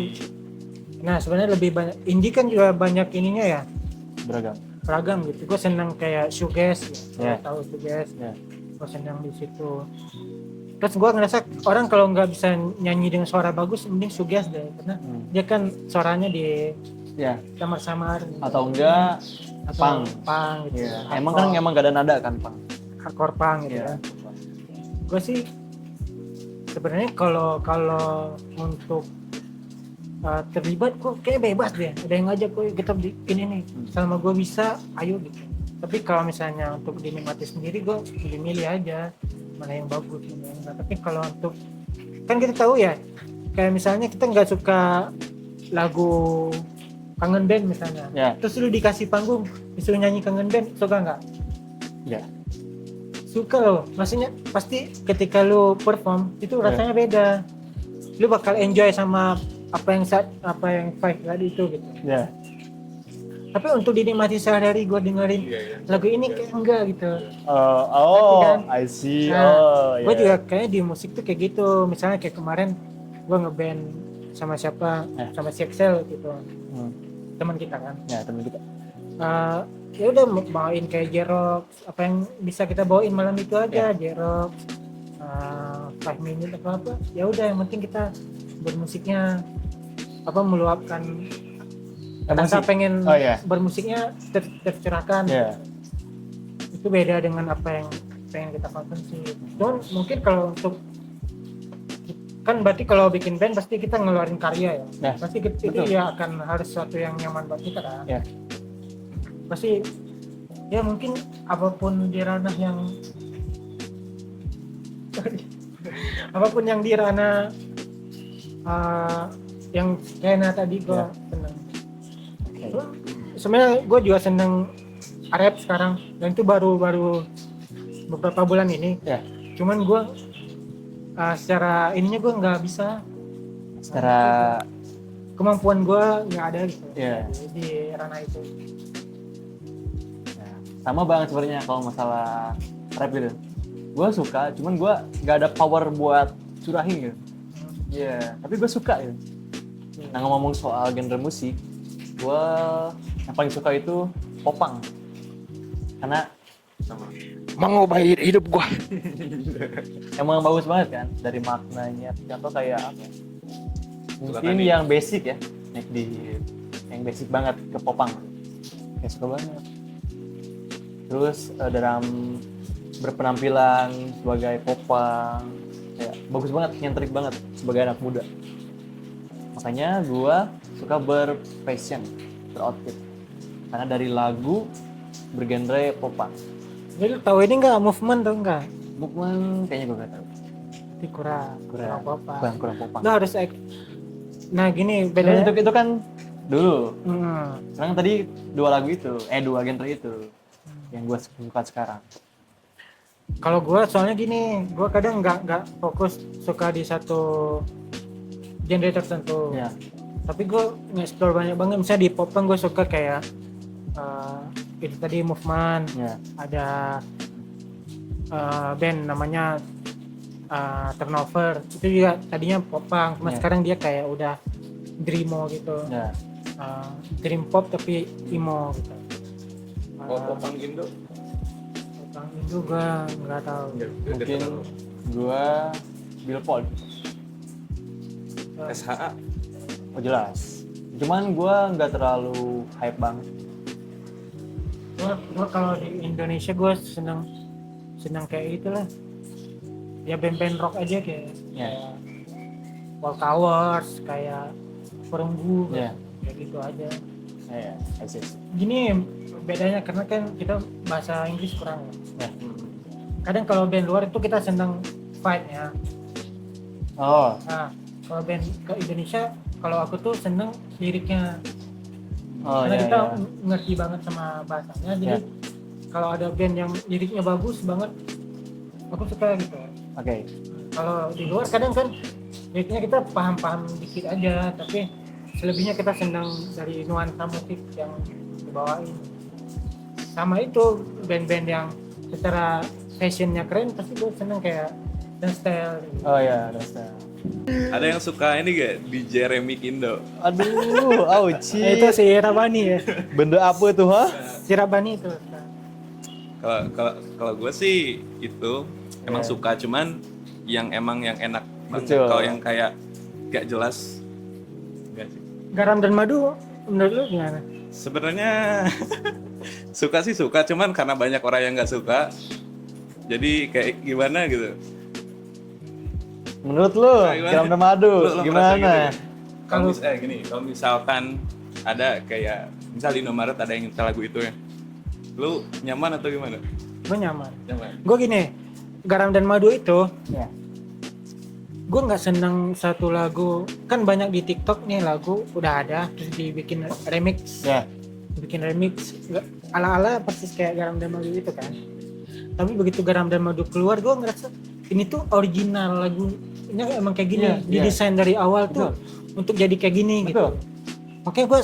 Nah sebenarnya lebih banyak indie kan juga banyak ininya ya, beragam gitu. Gue seneng kayak shoegaze ya. Yeah. Tahu shoegaze. Yeah. Gue seneng di situ. Terus gue ngerasa orang kalau nggak bisa nyanyi dengan suara bagus, mending shoegaze deh, karena dia kan suaranya di Ya, samar-samar atau enggak atau punk. punk gitu. Ya, Hardcore, emang gak ada nada kan, Bang? hardcore punk gitu Iya. kan. Gue sih sebenarnya kalau untuk terlibat kok kayak bebas deh, ada yang ngajak kok kita bikin ini, selama gue bisa ayo gitu. Tapi kalau misalnya untuk dinikmati sendiri, gue milih aja mana yang bagus mana yang enggak. Tapi kalau untuk, kan kita tahu ya, kayak misalnya kita nggak suka lagu kangen band misalnya, Ya. terus lu dikasih panggung disuruh nyanyi kangen band, suka nggak? Ya. Suka loh, maksudnya pasti ketika lu perform itu rasanya beda, lu bakal enjoy sama apa yang vibe tadi itu gitu. Ya. Tapi untuk dinikmati sehari-hari gue dengerin lagu ini kayak enggak gitu. Kan? I see. Nah, gue ya. juga kayak di musik tuh kayak gitu. Misalnya kayak kemarin gue ngeband sama siapa, sama si Excel gitu, teman kita kan. Ya, temen kita. Ya udah bawain kayak J-Rock, apa yang bisa kita bawain malam itu aja, J-Rock, 5 minute apa ya udah, yang penting kita bermusiknya meluapkan rasa pengen bermusiknya tercerahkan. Itu beda dengan apa yang pengen kita konsumsi. Cuman mungkin kalau untuk kan berarti kalau bikin band pasti kita ngeluarin karya ya. Pasti itu ya akan harus sesuatu yang nyaman buat kita kan. Pasti ya mungkin apapun di ranah yang yang kayak tadi gue seneng. sebenarnya gue juga seneng rap sekarang, dan itu baru beberapa bulan ini. Ya. Cuman gue secara ininya gue nggak bisa, Secara kemampuan gue nggak ada gitu. Iya. Di ranah itu. ya, sama banget sebenarnya kalau masalah rap gitu. Gue suka, cuman gue nggak ada power buat curahin gitu. Iya, tapi gue suka gitu. Nah, ngomong soal genre musik, gue yang paling suka itu popang. Karena Mengubah hidup gue. emang bagus banget kan dari maknanya. Contoh kayak apa? ya? Mungkin nih. yang basic ya, yang basic banget ke popang. Kayak suka banget. Terus dalam berpenampilan sebagai popang, kayak bagus banget, nyentrik banget sebagai anak muda. Makanya gua suka berfashion, beroutfit. Karena dari lagu bergenre popang. Jadi lu tahu ini nggak movement tuh nggak? Movement kayaknya gua gak tahu. Tapi kurang apa-apa. Kurang popang. Lu harus nah gini Dan bedanya. itu kan dulu. Hmm. Sekarang tadi dua lagu itu, dua genre itu yang gua suka sekarang. Kalau gue soalnya gini, gue kadang nggak fokus suka di satu genre tertentu. Ya. Tapi gue nge-explore banyak banget. Misalnya di popang gue suka kayak itu tadi movement, Ya. ada band namanya Turnover. Itu juga tadinya popang, cuma Ya. sekarang dia kayak udah dreamo gitu. Ya. Dream pop tapi emo gitu. Popang Indo. Popang itu gue nggak tahu. Mungkin gua Billboard. SHA. Oh jelas. Cuman gua nggak terlalu hype banget. Gua kalau di Indonesia gue seneng kayak itulah, ya band-band rock aja kayak Ya. Wall Towers, kayak Perunggu, Ya. kayak gitu aja. Ya, I see. Gini bedanya karena kan kita bahasa Inggris kurang ya. Ya. Kadang kalau band luar itu kita seneng vibe-nya. Oh, Nah kalau band ke Indonesia, kalau aku tuh seneng liriknya. oh Karena ya, kita ya. ngerti banget sama bahasanya, jadi Ya. kalau ada band yang liriknya bagus banget, aku suka gitu. Oke. Kalau di luar kadang kan liriknya kita paham-paham dikit aja, tapi selebihnya kita senang dari nuansa musik yang dibawain. Sama itu band-band yang secara fashionnya keren, pasti gue seneng kayak dan style gitu. Oh ya, rasa. Ada yang suka ini gak? di Jeremy Indo. Aduh, auci. Itu si Rabani ya, Benda apa tuh, ha? si Rabani itu. Kalau gue sih itu emang Ya. suka, cuman yang enak banget. Betul. Kalau yang kayak gak jelas enggak sih. Garam dan madu menurut lu gimana? Sebenarnya suka sih suka, cuman karena banyak orang yang nggak suka, jadi kayak gimana gitu. Menurut lu, Gimana? garam dan madu, Lu merasa gimana? gitu? Kalau misalkan ada kayak misal di Indomaret ada yang nyetel lagu itu ya, lu nyaman atau gimana? Gue nyaman. Nyaman. Gue gini, garam dan madu itu Ya. gue nggak seneng satu lagu, kan banyak di TikTok nih lagu udah ada terus dibikin remix, Ya. nggak ala-ala persis kayak garam dan madu itu kan. Tapi begitu garam dan madu keluar, gue ngerasa ini tuh original lagu, ini emang kayak gini, Iya, iya. didesain dari awal tuh untuk jadi kayak gini gitu. Betul. Makanya gue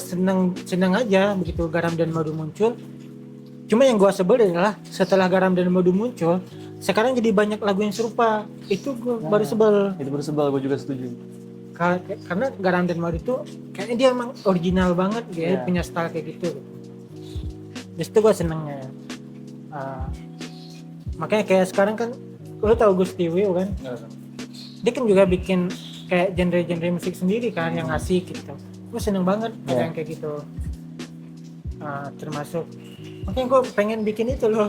seneng aja begitu garam dan madu muncul. Cuma yang gue sebel adalah setelah garam dan madu muncul, sekarang jadi banyak lagu yang serupa. Itu gue Nah. baru sebel. Itu baru sebel, gue juga setuju. Karena garam dan madu itu kayaknya dia emang original banget gitu, Iya. punya style kayak gitu. Terus itu gue senengnya. Makanya kayak sekarang kan, lo tau Gusti Wiw kan? Dia kan juga bikin kayak genre-genre musik sendiri kan, yang asik gitu. Gue seneng banget ada Iya. yang kayak gitu. Termasuk, makanya gue pengen bikin itu loh.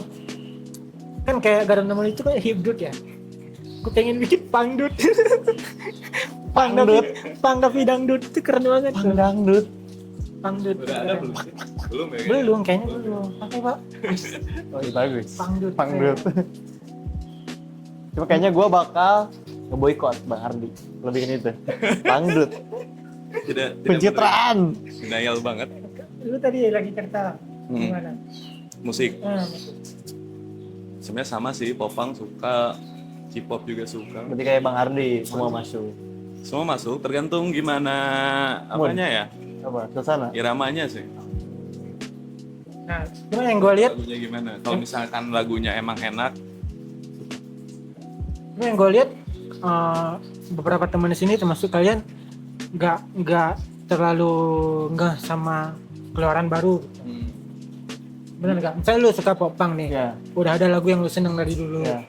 Kan kayak garam dan madu itu kan hipdut ya. Gue pengen bikin pangdut. Pangdut. Pangdapi dangdut itu keren banget tuh. Pangdangdut. Pangdut. Udah ada belum sih? Belum ya? Belum, kayaknya belum. Oke pak. Oh iya, bagus. Pangdut. Pangdut. Cuma kayaknya gue bakal ngeboikot Bang Ardi. Lebih ke itu. Pangdut. Tidak Pencitraan. denial banget. lu tadi lagi cerita gimana? Musik. Musik. Sebenarnya sama sih, popang suka, K-pop juga suka. Berarti kayak Bang Ardi semua masuk. Semua masuk, tergantung gimana apanya ya, Apa? Suasana. iramanya sih. Nah, cuma yang gue lihat, Lagunya gimana? Kalau misalkan lagunya emang enak, beberapa teman di sini termasuk kalian nggak terlalu nggak sama keluaran baru. Bener nggak? Misalnya lu suka popang nih, Ya. udah ada lagu yang lu seneng dari dulu. Ya.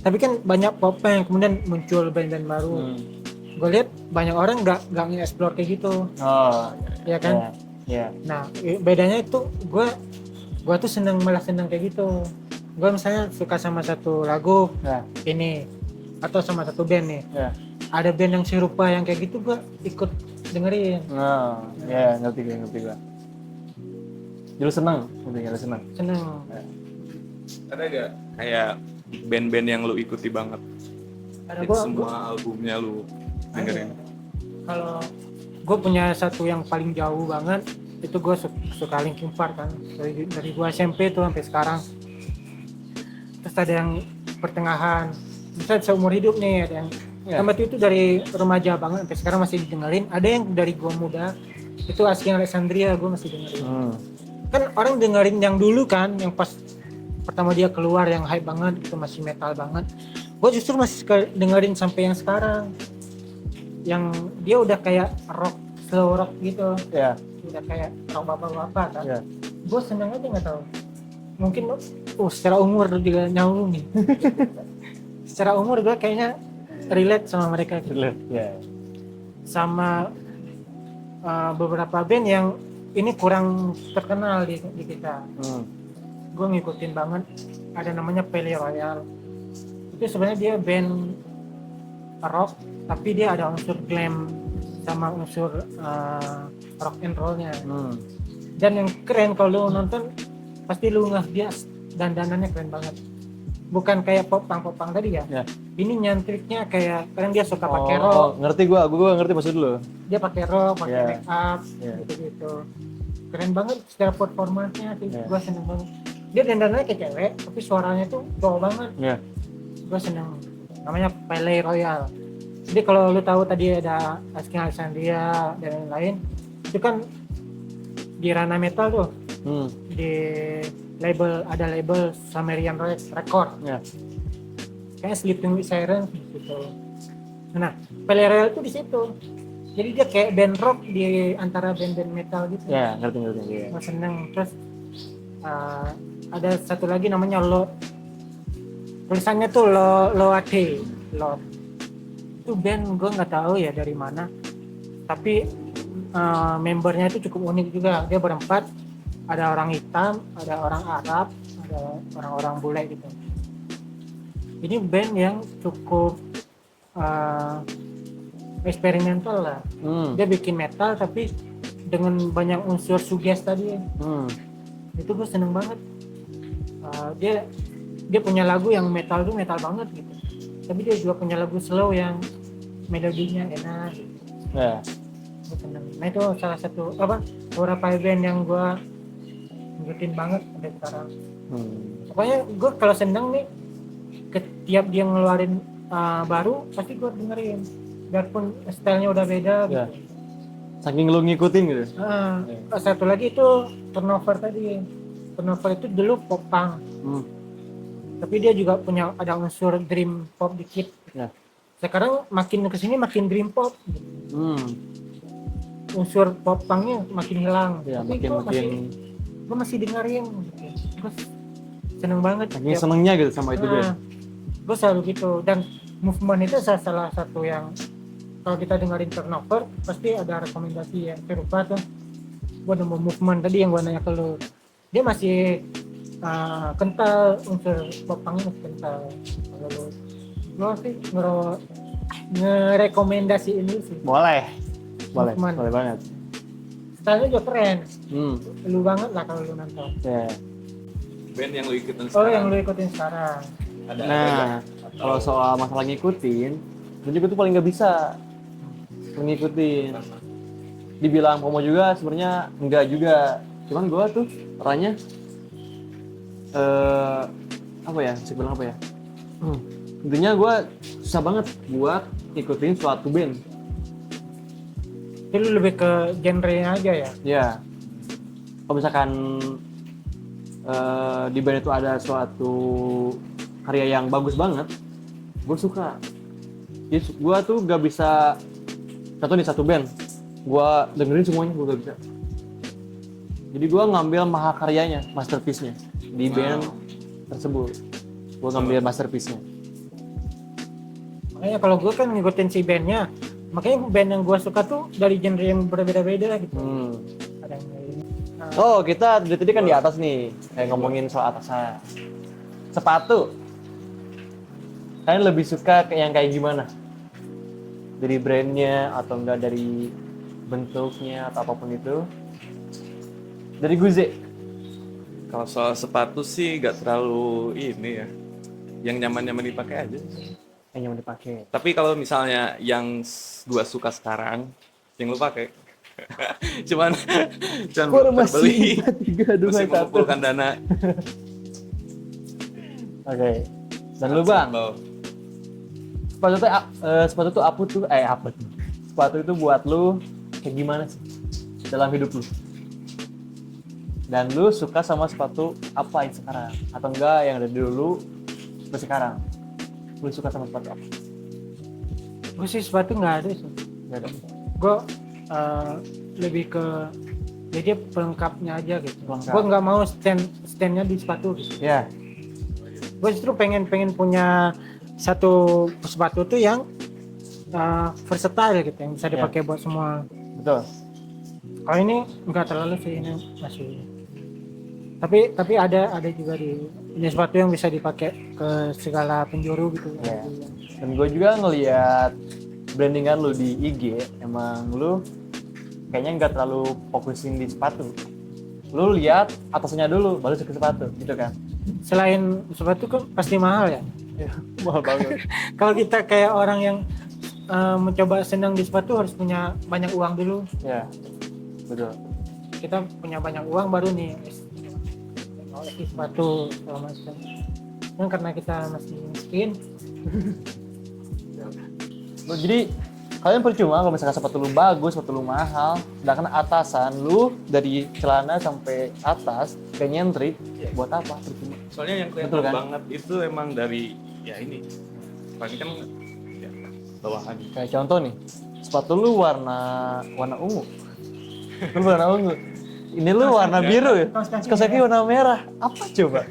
Tapi kan banyak popang yang kemudian muncul band-band baru. Gue lihat banyak orang nggak nge-explore kayak gitu, Oh. ya kan? Ya. Nah, bedanya itu gue tuh malah seneng kayak gitu. Gue misalnya suka sama satu lagu Ya. ini atau sama satu band nih. Ya. Ada band yang serupa yang kayak gitu gue ikut dengerin. Oh. Ya, ngerti gua. Jadi lu seneng, seneng. Seneng. ada gak kayak band-band yang lu ikuti banget? Ada Itu semua albumnya lu dengerin? Kalau gue punya satu yang paling jauh banget, itu gue suka Linkin Park kan, dari gue SMP tuh sampai sekarang. Terus ada yang pertengahan, misalnya seumur hidup nih, ada yang sama itu dari remaja banget sampai sekarang masih didengerin. Ada yang dari gue muda, itu Asking Alexandria gue masih dengerin. Kan orang dengerin yang dulu kan, yang pas pertama dia keluar yang hype banget, itu masih metal banget. Gue justru masih suka dengerin sampai yang sekarang, yang dia udah kayak rock, slow rock gitu. Ya. Udah kayak rock bapak-bapak kan. Ya. Gue seneng aja, nggak tahu, mungkin secara umur juga nyambung nih. Secara umur gue kayaknya relate sama mereka gitu. Ya. Sama beberapa band yang ini kurang terkenal di kita. Gue ngikutin banget, ada namanya Pele Royal. Itu sebenarnya dia band rock tapi dia ada unsur glam sama unsur rock and rollnya. Dan yang keren kalau lu nonton pasti lu ngeh, dia dandanannya keren banget, bukan kayak popang tadi ya. Ini nyantriknya kayak kadang dia suka pakai rok. Ngerti gua ngerti maksud lu. Dia pakai rok, pakai Yeah. make up, Yeah. gitu-gitu. Keren banget secara performanya sih. Yeah. Gue seneng banget. Dia dandanannya kayak cewek, tapi suaranya tuh cowok banget. Yeah. Gue seneng. Namanya Pele Royal. Jadi kalau lu tahu tadi ada Asking Alexandria dan lain-lain, itu kan di ranah metal tuh. Di ada label Sumerian Record. Yeah. Kayak Sleeping with Sirens gitu. Nah, Pele Royal tuh di situ. Jadi dia kayak band rock di antara band-band metal gitu. Ya, ngerti. Gue seneng. Terus ada satu lagi namanya tulisannya tuh Loate. Itu band gue nggak tahu ya dari mana, tapi membernya itu cukup unik juga. Dia berempat, ada orang hitam, ada orang Arab, ada orang-orang bule gitu. Ini band yang cukup eksperimental lah. Dia bikin metal tapi dengan banyak unsur sugest tadi. Itu gue seneng banget. Dia punya lagu yang metal tuh metal banget gitu, tapi dia juga punya lagu slow yang melodinya enak gitu. Ya. Gue seneng. Nah itu salah satu beberapa band yang gue ngikutin banget sampai sekarang. Pokoknya gue kalau seneng nih, tiap dia ngeluarin baru pasti gue dengerin, biarpun stylenya udah beda gitu. Saking lu ngikutin gitu. Satu lagi itu Turnover tadi. Turnover itu dulu pop punk, tapi dia juga punya ada unsur dream pop dikit. Sekarang makin kesini makin dream pop. Unsur pop punknya makin hilang. Tapi gue masih dengerin. Gue seneng banget. Saking senengnya gitu sama itu band. Gue selalu gitu. Dan Movement itu salah satu yang kalau kita dengerin Turnover pasti ada rekomendasi yang serupa tuh. Gue nemu Movement tadi yang gue nanya ke lu, dia masih kental, unsur pop punknya masih kental. Kalau lu sih ngerekomendasiin ini sih. Boleh Movement. banget. Stylenya juga keren. Lu banget lah kalau lu nonton. Band yang lu ikutin Oh, sekarang? yang lu ikutin sekarang. Nah, kalau soal masalah ngikutin, gue juga tuh paling nggak bisa ngikutin. Dibilang promo juga sebenarnya enggak juga. Cuman gue tuh orangnya apa ya, bisa bilang apa ya? Intinya gue susah banget buat ikutin suatu band. Jadi lu lebih ke genre-nya aja ya? Ya, kalau misalkan di band itu ada suatu karya yang bagus banget, gue suka. Jadi gue tuh gak bisa, contoh nih satu band, gue dengerin semuanya, gue gak bisa. Jadi gue ngambil mahakaryanya, masterpiece-nya di band tersebut. Gue ngambil masterpiece-nya. Makanya kalau gue kan ngikutin si bandnya, makanya band yang gue suka tuh dari genre yang berbeda-beda gitu. Ada yang kayak ini. Oh, kita dari tadi kan di atas nih, kayak ngomongin soal atasan. Sepatu. Kalian lebih suka yang kayak gimana? Dari brandnya atau enggak dari bentuknya atau apapun itu? Dari Guze. Kalau soal sepatu sih gak terlalu ini ya. Yang nyaman-nyaman dipakai aja. Yang nyaman dipakai. Tapi kalau misalnya yang gua suka sekarang, yang lu pakai. cuman buat terbeli, masih mengumpulkan dana. Oke. Dan lu Bang, Lo. sepatu tuh apa tuh? Apa tuh? Sepatu itu buat lu kayak gimana sih dalam hidup lu? Dan lu suka sama sepatu apa yang sekarang? Atau enggak yang dari dulu sampai sekarang? Lu suka sama sepatu apa? Gue sih sepatu nggak ada sih. Nggak ada. Gue lebih ke jadi pelengkapnya aja gitu. Pelengkap. Gue nggak mau standnya di sepatu gitu. Ya. Gue justru pengen punya satu sepatu tuh yang versatile gitu, yang bisa dipakai buat semua. Betul. Kalau ini nggak terlalu sih, ini masih. Tapi ada juga ini sepatu yang bisa dipakai ke segala penjuru gitu. Ya. Dan gue juga ngelihat brandingan lu di IG, emang lu kayaknya nggak terlalu fokusin di sepatu. Lu lihat atasnya dulu, baru ke sepatu, gitu kan? Selain sepatu kan pasti mahal ya. Mahal banget. Kalau kita kayak orang yang mencoba senang di sepatu harus punya banyak uang dulu. Ya, betul. Kita punya banyak uang baru nih koleksi sepatu segala macam. Dan karena kita masih miskin, Jadi kalian percuma kalau misalkan sepatu lu bagus, sepatu lu mahal, sedangkan atasan lu dari celana sampai atas kayak nyentrik, buat apa? Percuma. Soalnya yang kelihatan Betul kan? banget itu emang dari ya ini. Paling kan ya, bawahan. Kayak contoh nih, sepatu lu warna ungu. Lu warna ungu. Ini lu warna biru ya? Kaos kaki warna merah. Apa coba?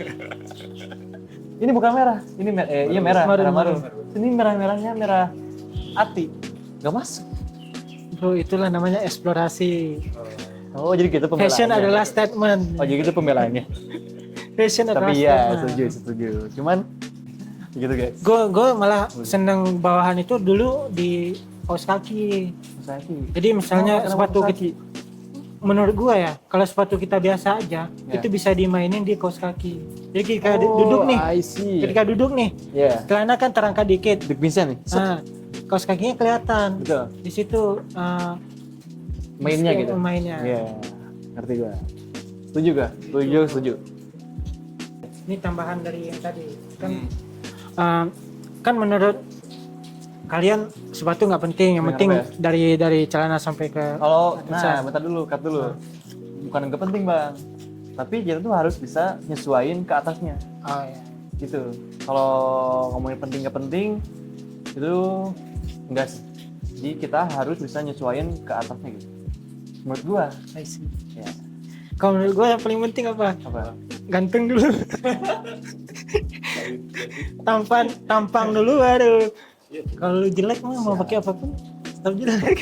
Ini bukan merah. Ini iya merah, merah marun. Ini merah-merahnya merah ati. Gak masuk. bro, itulah namanya eksplorasi. Oh, jadi gitu pembelaannya. Fashion adalah statement. Oh, jadi gitu pembelaannya. Fashion adalah Tapi ya, statement. setuju. Cuman gitu guys. Gue malah seneng bawahan itu dulu di kaos kaki. Kaos kaki. Jadi misalnya Kenapa sepatu kaos kita, menurut gue ya, kalau sepatu kita biasa aja, Ya. itu bisa dimainin di kaos kaki. Jadi ketika duduk nih, I see. ketika duduk nih, Ya. celana kan terangkat dikit. Big Vincent nih. Nah, kaos kakinya kelihatan. Betul. Di situ Mainnya gitu. Mainnya. Iya. Ngerti gua. Setuju gak? Setuju. Ini tambahan dari yang tadi kan. Kan menurut kalian sepatu nggak penting, yang Bener penting apa dari celana sampai ke Kalau atasan. bentar dulu, cut dulu. Bukan yang penting, Bang. Tapi kita tuh harus bisa nyesuaiin ke atasnya. Oh ya. Gitu. Kalau ngomongin penting gak penting itu enggak sih. Jadi kita harus bisa nyesuaiin ke atasnya gitu. Menurut gua. I see. Ya. Kalau menurut gue yang paling penting apa? Apa? Ganteng dulu. Tampang dulu baru. Kalau lu jelek mah mau pakai apapun tetap jelek.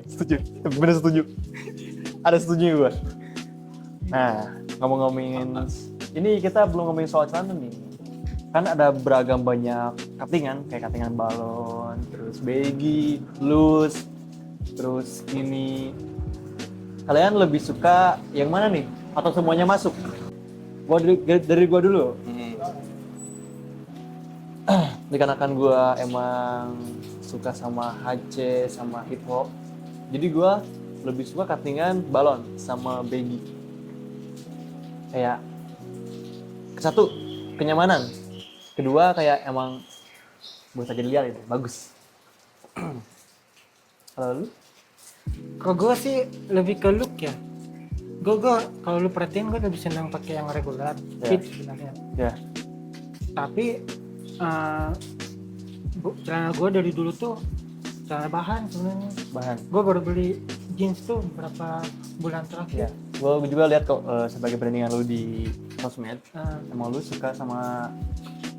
Setuju. Bener setuju. Ada setuju gua. Nah, ngomongin ini kita belum ngomongin soal celana nih. Kan ada beragam banyak cuttingan, kayak cuttingan balon, terus baggy, loose, terus ini. Kalian lebih suka yang mana nih? Atau semuanya masuk? Gua dari gua dulu. Dikarenakan gua emang suka sama HC sama hip hop. Jadi gua lebih suka cuttingan balon sama baggy. Kayak satu kenyamanan, kedua kayak emang buat aja dilihat itu bagus. Kalau lu? Kalau gue sih lebih ke look ya. Gue kalau lu perhatiin gue lebih senang pakai yang regular, Ya. fit sebenarnya. Ya. Tapi celana gue dari dulu tuh celana bahan sebenarnya. Bahan. Gue baru beli jeans tuh beberapa bulan Ya. terakhir. Gue juga lihat kok sebagai brandingan lu di sosmed, Eh, emang lu suka sama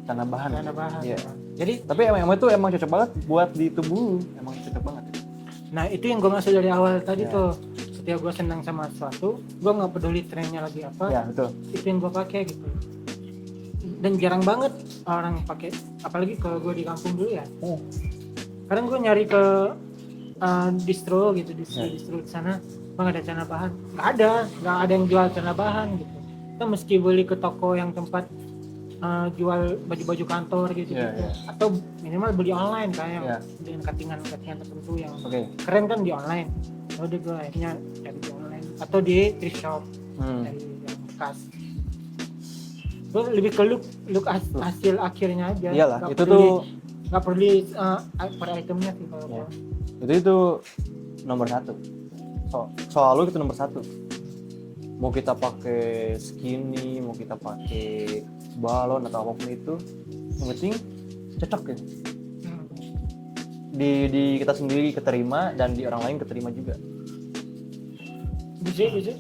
celana bahan. celana bahan. Iya. Jadi, Tapi emang itu emang cocok banget buat di tubuh lu. Emang cocok banget. nah itu yang gue maksud dari awal tadi Ya. tuh. Setiap gue senang sama sesuatu, gue nggak peduli trennya lagi apa. Ya, betul. Itu yang gue pakai gitu. Dan jarang banget orang pakai, apalagi kalau gue di kampung dulu ya. Oh. Kadang gue nyari ke distro gitu, Ya. distro di sana, bang ada celana bahan, nggak ada yang jual celana bahan gitu. Kita mesti beli ke toko yang tempat jual baju-baju kantor gitu, Ya, gitu. ya. Atau minimal beli online kan yang Ya. dengan cuttingan tertentu yang Oke. keren kan di online. Udah gue akhirnya cari di online atau di thrift shop dari yang bekas. Gue lebih ke look hasil akhirnya aja. Iyalah, Nggak itu peduli- tuh nggak perlu per itemnya sih kalau Ya. gua. itu nomor satu. Soal lu itu nomor satu. Mau kita pakai skinny, mau kita pakai balon atau apapun itu, yang penting cocok ya. Hmm. Di kita sendiri keterima dan di orang lain keterima juga. Bisa.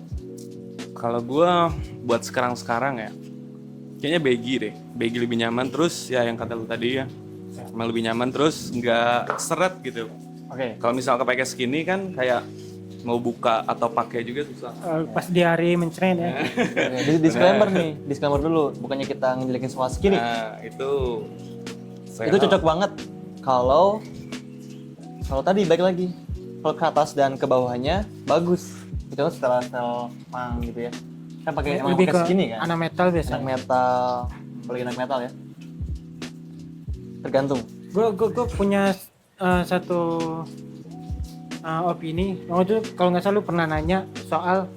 Kalau gua buat sekarang ya, kayaknya baggy deh. Baggy lebih nyaman, terus ya yang kata lu tadi ya, emang lebih nyaman, terus nggak seret gitu. Oke. Kalau misal pakai skinny kan kayak mau buka atau pakai juga susah. Pas di hari mencret ya. Oke, disclaimer dulu, bukannya kita ngejelekin soal skinny. Nah, itu Itu cocok banget kalau tadi baik lagi. Kalau ke atas dan ke bawahnya bagus. Itu kan style punk gitu ya. Kan pakai emang Lebih pakai ke skinny kan. anak metal Anak biasanya. metal, apalagi anak metal ya. Tergantung. Gue punya satu opini. Waktu itu kalau nggak salah lu pernah nanya soal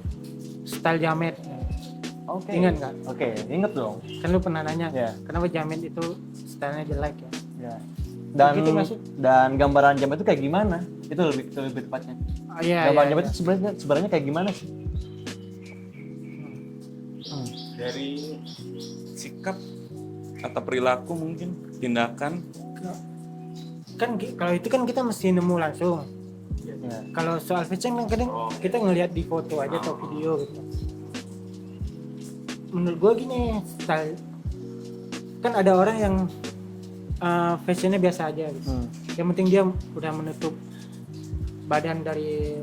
style jamet. Oke. Ingat nggak? Oke, inget dong. Kan lu pernah nanya Ya. kenapa jamet itu stylenya jelek ya. Ya. Dan Begitu nggak sih? dan gambaran jamet itu kayak gimana? Itu lebih tepatnya. Iya. Gambaran jamet itu sebenarnya kayak gimana sih? dari sikap atau perilaku mungkin, tindakan. Kan kalau itu kan kita mesti nemu langsung. Ya. Kalau soal fashion kan kadang kita ngelihat di foto aja atau video gitu. Menurut gue gini, style kan ada orang yang fashionnya biasa aja gitu. Yang penting dia udah menutup badan dari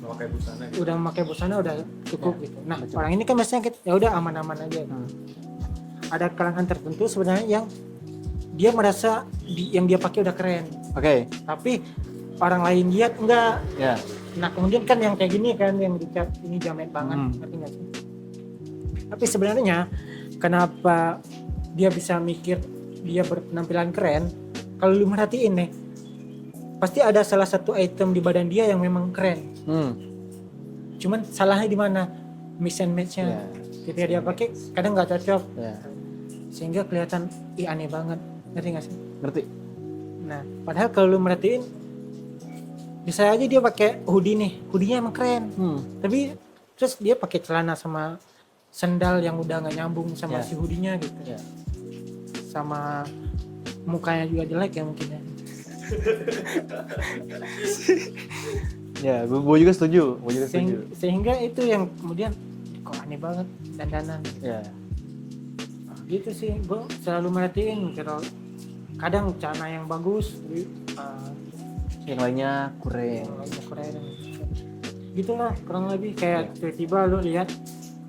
Pakai busana gitu. udah memakai busana udah cukup Ya, gitu. Nah betul. orang ini kan biasanya ya udah aman-aman aja. Gitu. Ada kalangan tertentu sebenarnya yang dia merasa yang dia pakai udah keren, Oke. tapi orang lain lihat enggak. Ya. Nah kemudian kan yang kayak gini kan yang dicap ini jamet banget, ngerti nggak sih? Tapi sebenarnya kenapa dia bisa mikir dia berpenampilan keren? Kalau lu merhatiin nih, pasti ada salah satu item di badan dia yang memang keren. Cuman salahnya di mana? Mix and match-nya. Ya. Ketika dia pakai kadang nggak cocok, Ya. sehingga kelihatan aneh banget, ngerti nggak sih? Ngerti? Nah, padahal kalau lu merhatiin, bisa aja dia pakai hoodie nih, hoodie-nya emang keren. Tapi terus dia pakai celana sama sandal yang udah nggak nyambung sama Ya. si hoodie-nya gitu. Ya. Sama mukanya juga jelek ya mungkin ya. Ya, gue juga setuju. Gue juga setuju. Sehingga itu yang kemudian kok aneh banget dandanan. Ya. Nah, gitu sih, gue selalu merhatiin kalau kadang celana yang bagus, Yang lainnya kurang. keren. Gitulah kurang lebih kayak tiba-tiba lu lihat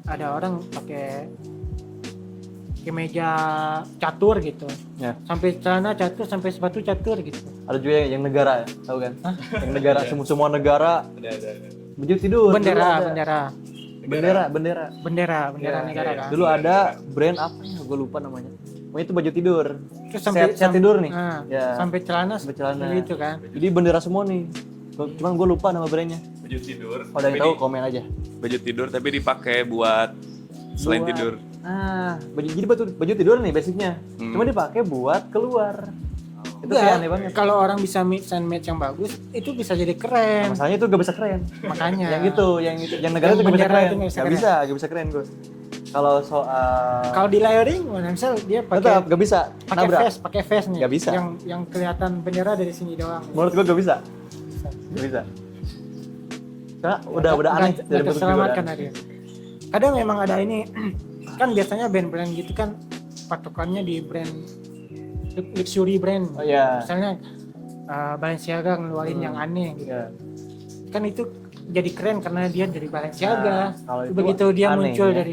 ada orang pakai kemeja catur gitu, Ya. sampai celana catur, sampai sepatu catur gitu. Ada juga yang negara, tahu kan? Yang negara, semua negara baju tidur. Bendera Ya, negara kan. Dulu ada brand apa ya? Gue lupa namanya. Pokoknya itu baju tidur. Terus sampai set tidur nih. Nah, Ya. sampai celana Sampai celana. seperti itu kan. Jadi bendera semua nih. Cuman gue lupa nama brandnya. baju tidur. Kalau ada yang tapi tahu komen aja. baju tidur tapi dipakai buat selain Buat- tidur. Jadi baju tidur nih basicnya. Cuma dipakai buat keluar. Itu kayak aneh banget. Kalau orang bisa mix and match yang bagus, itu bisa jadi keren. Masalahnya itu gak bisa keren. Makanya. yang negara itu gak bisa penjara keren. itu nggak bisa Gak keren. bisa, gak bisa keren gue. Kalau soal Kalau di layering, misal dia tetap pakai gak bisa. Nabrak. pakai face nih. Nggak bisa. Yang kelihatan bendera dari sini doang. Menurut gue gak bisa. Gak bisa. Nah, udah aneh Nggak dari bentuk juga udah terselamatkan aneh. ada. Kadang memang ada ini kan biasanya brand-brand gitu kan patokannya di brand luxury brand. Oh iya. Misalnya Balenciaga ngeluarin yang aneh gitu. Iya. Kan itu jadi keren karena dia dari Balenciaga. Nah, kalau itu Begitu dia aneh, muncul ya.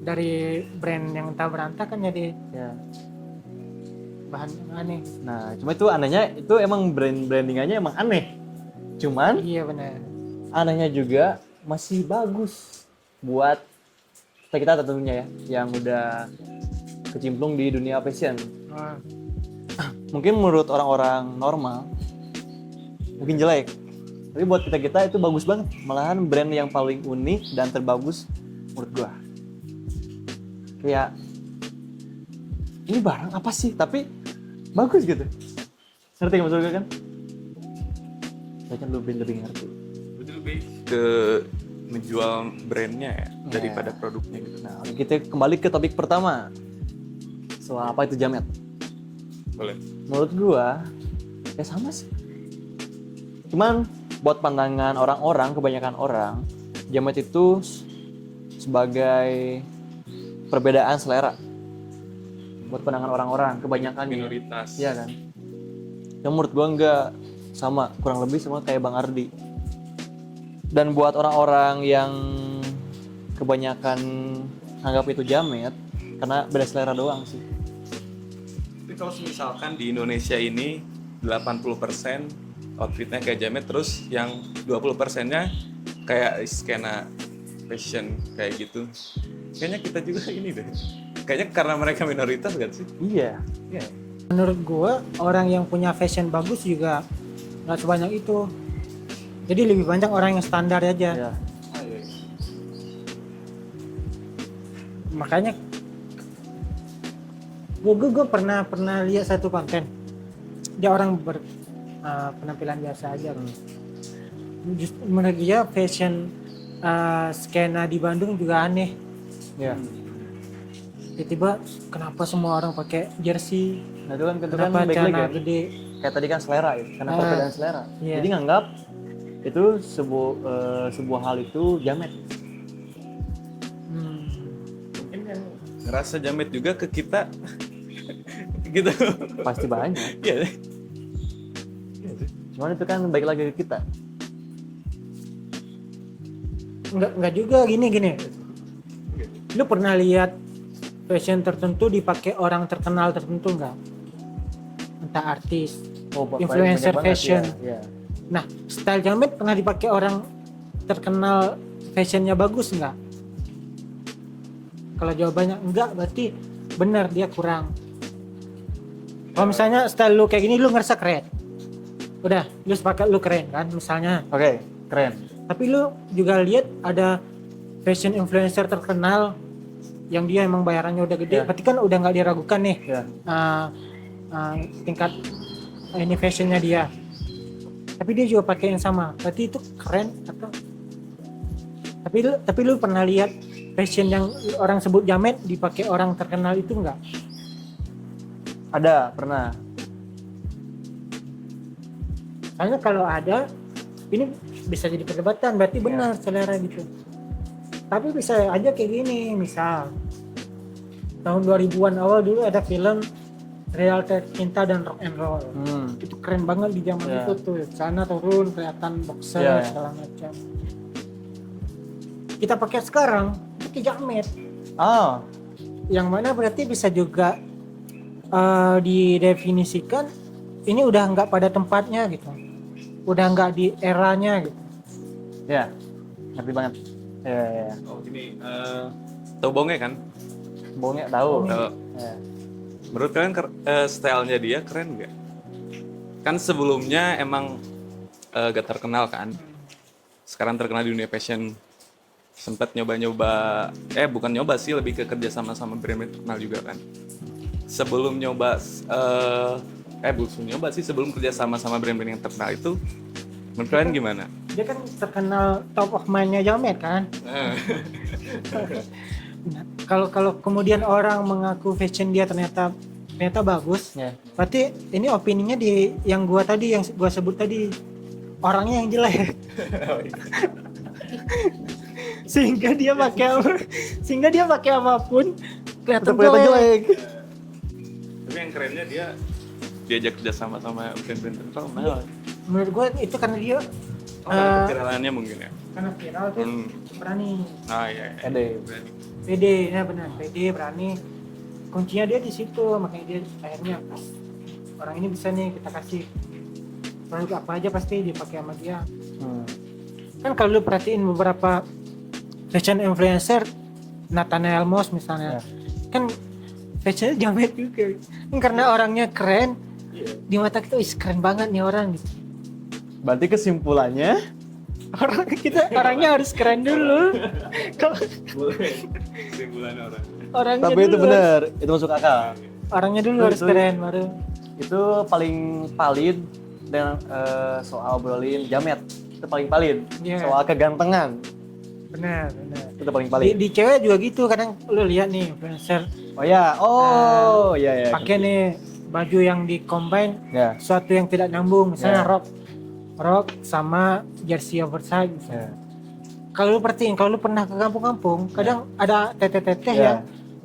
dari brand yang entah berantah kan jadi Ya. bahan yang aneh. Nah, cuma itu anehnya itu emang brandingannya emang aneh. Cuman Iya benar. anehnya juga masih bagus buat kita tentunya ya yang udah kecimplung di dunia fashion. Ah, Mungkin menurut orang-orang normal mungkin jelek, tapi buat kita itu bagus banget. Malahan brand yang paling unik dan terbagus menurut gua. Kayak ini barang apa sih? Tapi bagus gitu. Ngerti nggak maksud gue kan? Saya kan lebih ngerti. Itu lebih ke menjual brandnya ya daripada produknya gitu. Nah, kita kembali ke topik pertama. Soal apa itu jamet? Boleh. Menurut gua ya sama sih. Cuman buat pandangan orang-orang, kebanyakan orang, jamet itu sebagai perbedaan selera. Buat pandangan orang-orang, kebanyakan Minoritas. iya kan. Yang menurut gua enggak sama, kurang lebih sama kayak Bang Ardi. Dan buat orang-orang yang kebanyakan anggap itu jamet karena beda selera doang sih. Tapi kalau misalkan di Indonesia ini 80% outfitnya kayak jamet, terus yang 20%-nya kayak skena fashion kayak gitu. Kayaknya kita juga ini deh. Kayaknya karena mereka minoritas kan sih? Iya. menurut gua orang yang punya fashion bagus juga nggak sebanyak itu. Jadi lebih banyak orang yang standar aja. Iya. Makanya gue pernah lihat satu konten. Dia orang penampilan biasa aja. Menurut dia fashion skena di Bandung juga aneh. Iya. Tiba-tiba kenapa semua orang pakai jersey? Nah itu kan Kenapa baik lagi celana ya. gede? Kayak tadi kan selera ya, karena Ah, perbedaan selera. iya. Jadi nganggap itu sebuah hal itu jamet. Mungkin yang ngerasa jamet juga ke kita gitu. Pasti banyak. Iya. Cuman itu kan baik lagi ke kita. Enggak juga gini. Lu pernah lihat fashion tertentu dipakai orang terkenal tertentu enggak? Entah artis, influencer banyak banget, fashion. ya. Nah, style jamet pernah dipakai orang terkenal fashionnya bagus enggak? Kalau jawabannya enggak, berarti benar dia kurang. Kalau misalnya style lu kayak gini lu ngerasa keren. Udah, lu sepakat lu keren kan misalnya. Oke, keren. Tapi lu juga lihat ada fashion influencer terkenal yang dia emang bayarannya udah gede, Ya. berarti kan udah nggak diragukan nih Ya. tingkat ini fashionnya dia. Tapi dia juga pakai yang sama, berarti itu keren atau? Tapi lu pernah lihat fashion yang orang sebut jamet dipakai orang terkenal itu enggak? Ada, pernah. Soalnya kalau ada, ini bisa jadi perdebatan, berarti benar selera gitu. Tapi bisa aja kayak gini, misal tahun 2000-an awal dulu ada film Realita Cinta dan Rock and Roll. Itu keren banget di zaman Ya. itu tuh, sana turun kelihatan boxer Ya. segala macam. Kita pakai sekarang itu jamet, Oh, yang mana berarti bisa juga didefinisikan ini udah nggak pada tempatnya gitu, udah nggak di eranya gitu. ya. Ngerti banget. Ya. Oh gini, tahu bonge kan? Bohongnya tahu. Tahu. Ya. Menurut kalian stylenya dia keren nggak? Kan sebelumnya emang gak terkenal kan? sekarang terkenal di dunia fashion. Sempat nyoba-nyoba, bukan nyoba sih, lebih ke kerja sama brand-brand terkenal juga kan. Sebelum nyoba, belum nyoba sih, sebelum kerja sama brand-brand yang terkenal itu, menurut kalian gimana? Dia kan terkenal top of mind-nya Jamet kan. Nah, kalau kemudian orang mengaku fashion dia ternyata bagus, Ya. berarti ini opininya di yang gua sebut tadi, orangnya yang jelek. sehingga dia pakai apapun kelihatan jelek. Tapi yang kerennya dia diajak kerja sama brand-brand terkenal. Menurut gua itu karena dia Karena keviralannya mungkin ya. karena viral tuh berani. Iya. Pede. Berani. Pede, ya benar, pede, berani. Kuncinya dia di situ, makanya dia akhirnya orang ini bisa nih kita kasih produk apa aja pasti dipakai sama dia. Kan kalau lu perhatiin beberapa fashion influencer, Nathaniel Moss misalnya, kan fashionnya Jamet juga. Kan karena orangnya keren, di mata kita, keren banget nih orang gitu. Berarti kesimpulannya Orangnya harus keren dulu. Kesimpulan orang. Orangnya tapi itu dulu benar, itu masuk akal. Orangnya dulu harus Itu- keren baru. Itu paling valid dengan soal obrolin Jamet. Itu paling valid. Iya. Soal kegantengan Benar. itu paling Di, valid. di cewek juga gitu, kadang lu lihat nih influencer Oh ya, iya. pakai nih baju yang di combine Ya. sesuatu yang tidak nyambung, misalnya Ya. rok sama jersey oversize. Ya. Kalau lu perhatiin, kalau lu pernah ke kampung-kampung, kadang ada teteh-teteh Ya. ya,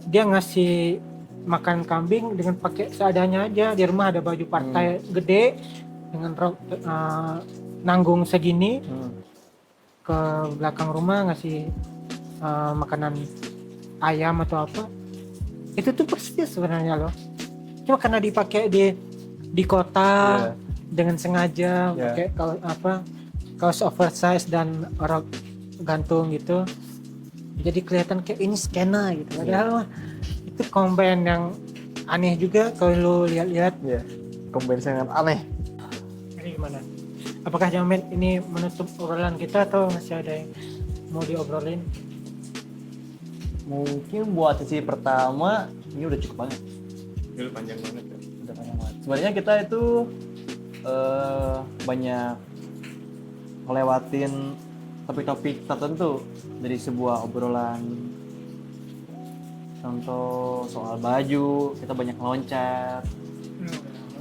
dia ngasih makan kambing dengan pakai seadanya aja. Di rumah ada baju partai gede dengan rok nanggung segini, ke belakang rumah ngasih makanan ayam atau apa. Itu tuh persis sebenarnya loh. Cuma karena dipakai di kota dengan sengaja pakai kaos oversize dan rok gantung gitu, jadi kelihatan kayak ini skena gitu. Padahal mah itu combine yang aneh juga kalau lu lihat-lihat. Iya. Kombinasi sangat aneh. Ini gimana? Apakah Jamet ini menutup obrolan kita atau masih ada yang mau diobrolin? Mungkin buat sesi pertama ini udah cukup banget. Ini udah panjang banget ya. Udah panjang banget. Sebenarnya kita itu banyak ngelewatin topik-topik tertentu dari sebuah obrolan. Contoh soal baju, kita banyak loncat.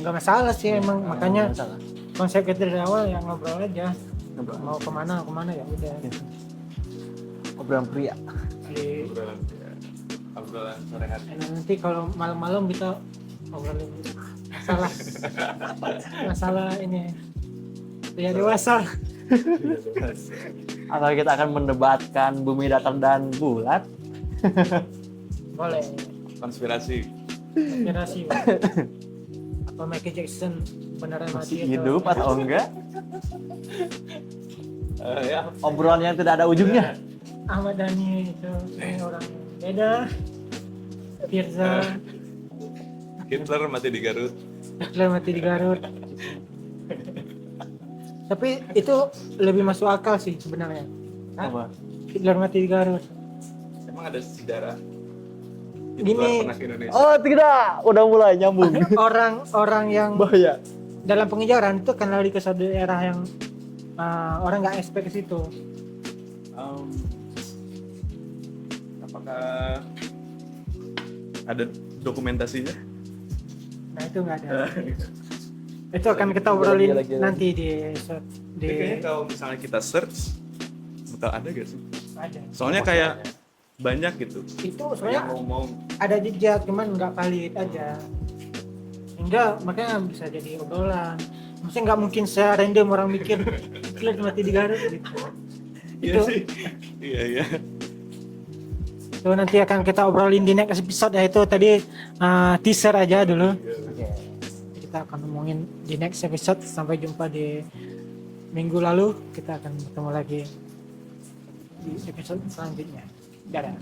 Nggak masalah sih emang, makanya Nggak masalah. konsep kita dari awal yang ngobrol aja. Ngobrol. Mau kemana ya udah. Obrolan pria. Di, Obrolan sore hari. nanti kalau malam-malam kita ngobrolin masalah ini pria dewasa. Atau kita akan mendebatkan bumi datar dan bulat. Boleh. Konspirasi. Inspirasi. Apa Michael Jackson beneran mati Masih hidup atau enggak? Ya. Obrolan yang tidak ada ujungnya. Ahmad Dhani itu orang beda. Firza Hitler mati di Garut. Hitler mati di Garut. Tapi itu lebih masuk akal sih sebenarnya. Apa? Hitler mati di Garut. Emang ada sejarah Gini. Hitler pernah ke Indonesia? Oh tidak, udah mulai nyambung. Orang yang Bahaya. dalam pengejaran itu kan lari ke suatu daerah yang orang nggak expect ke situ. Apakah ada dokumentasinya? Nah itu nggak ada. Itu akan kita obrolin Lagi. nanti di Kayaknya kalau misalnya kita search, bakal ada gak sih? ada. Soalnya kayak banyak gitu. Itu Yang sebenarnya ngomong. ada jejak, cuman nggak valid aja. Sehingga makanya bisa jadi obrolan. Maksudnya nggak mungkin se-random orang mikir Hitler mati di Garut gitu. Iya Itu sih. Iya. itu nanti akan kita obrolin di next episode, yaitu tadi teaser aja dulu. Oke. Kita akan ngomongin di next episode. Sampai jumpa di minggu lalu. Kita akan ketemu lagi di episode selanjutnya. Dadah.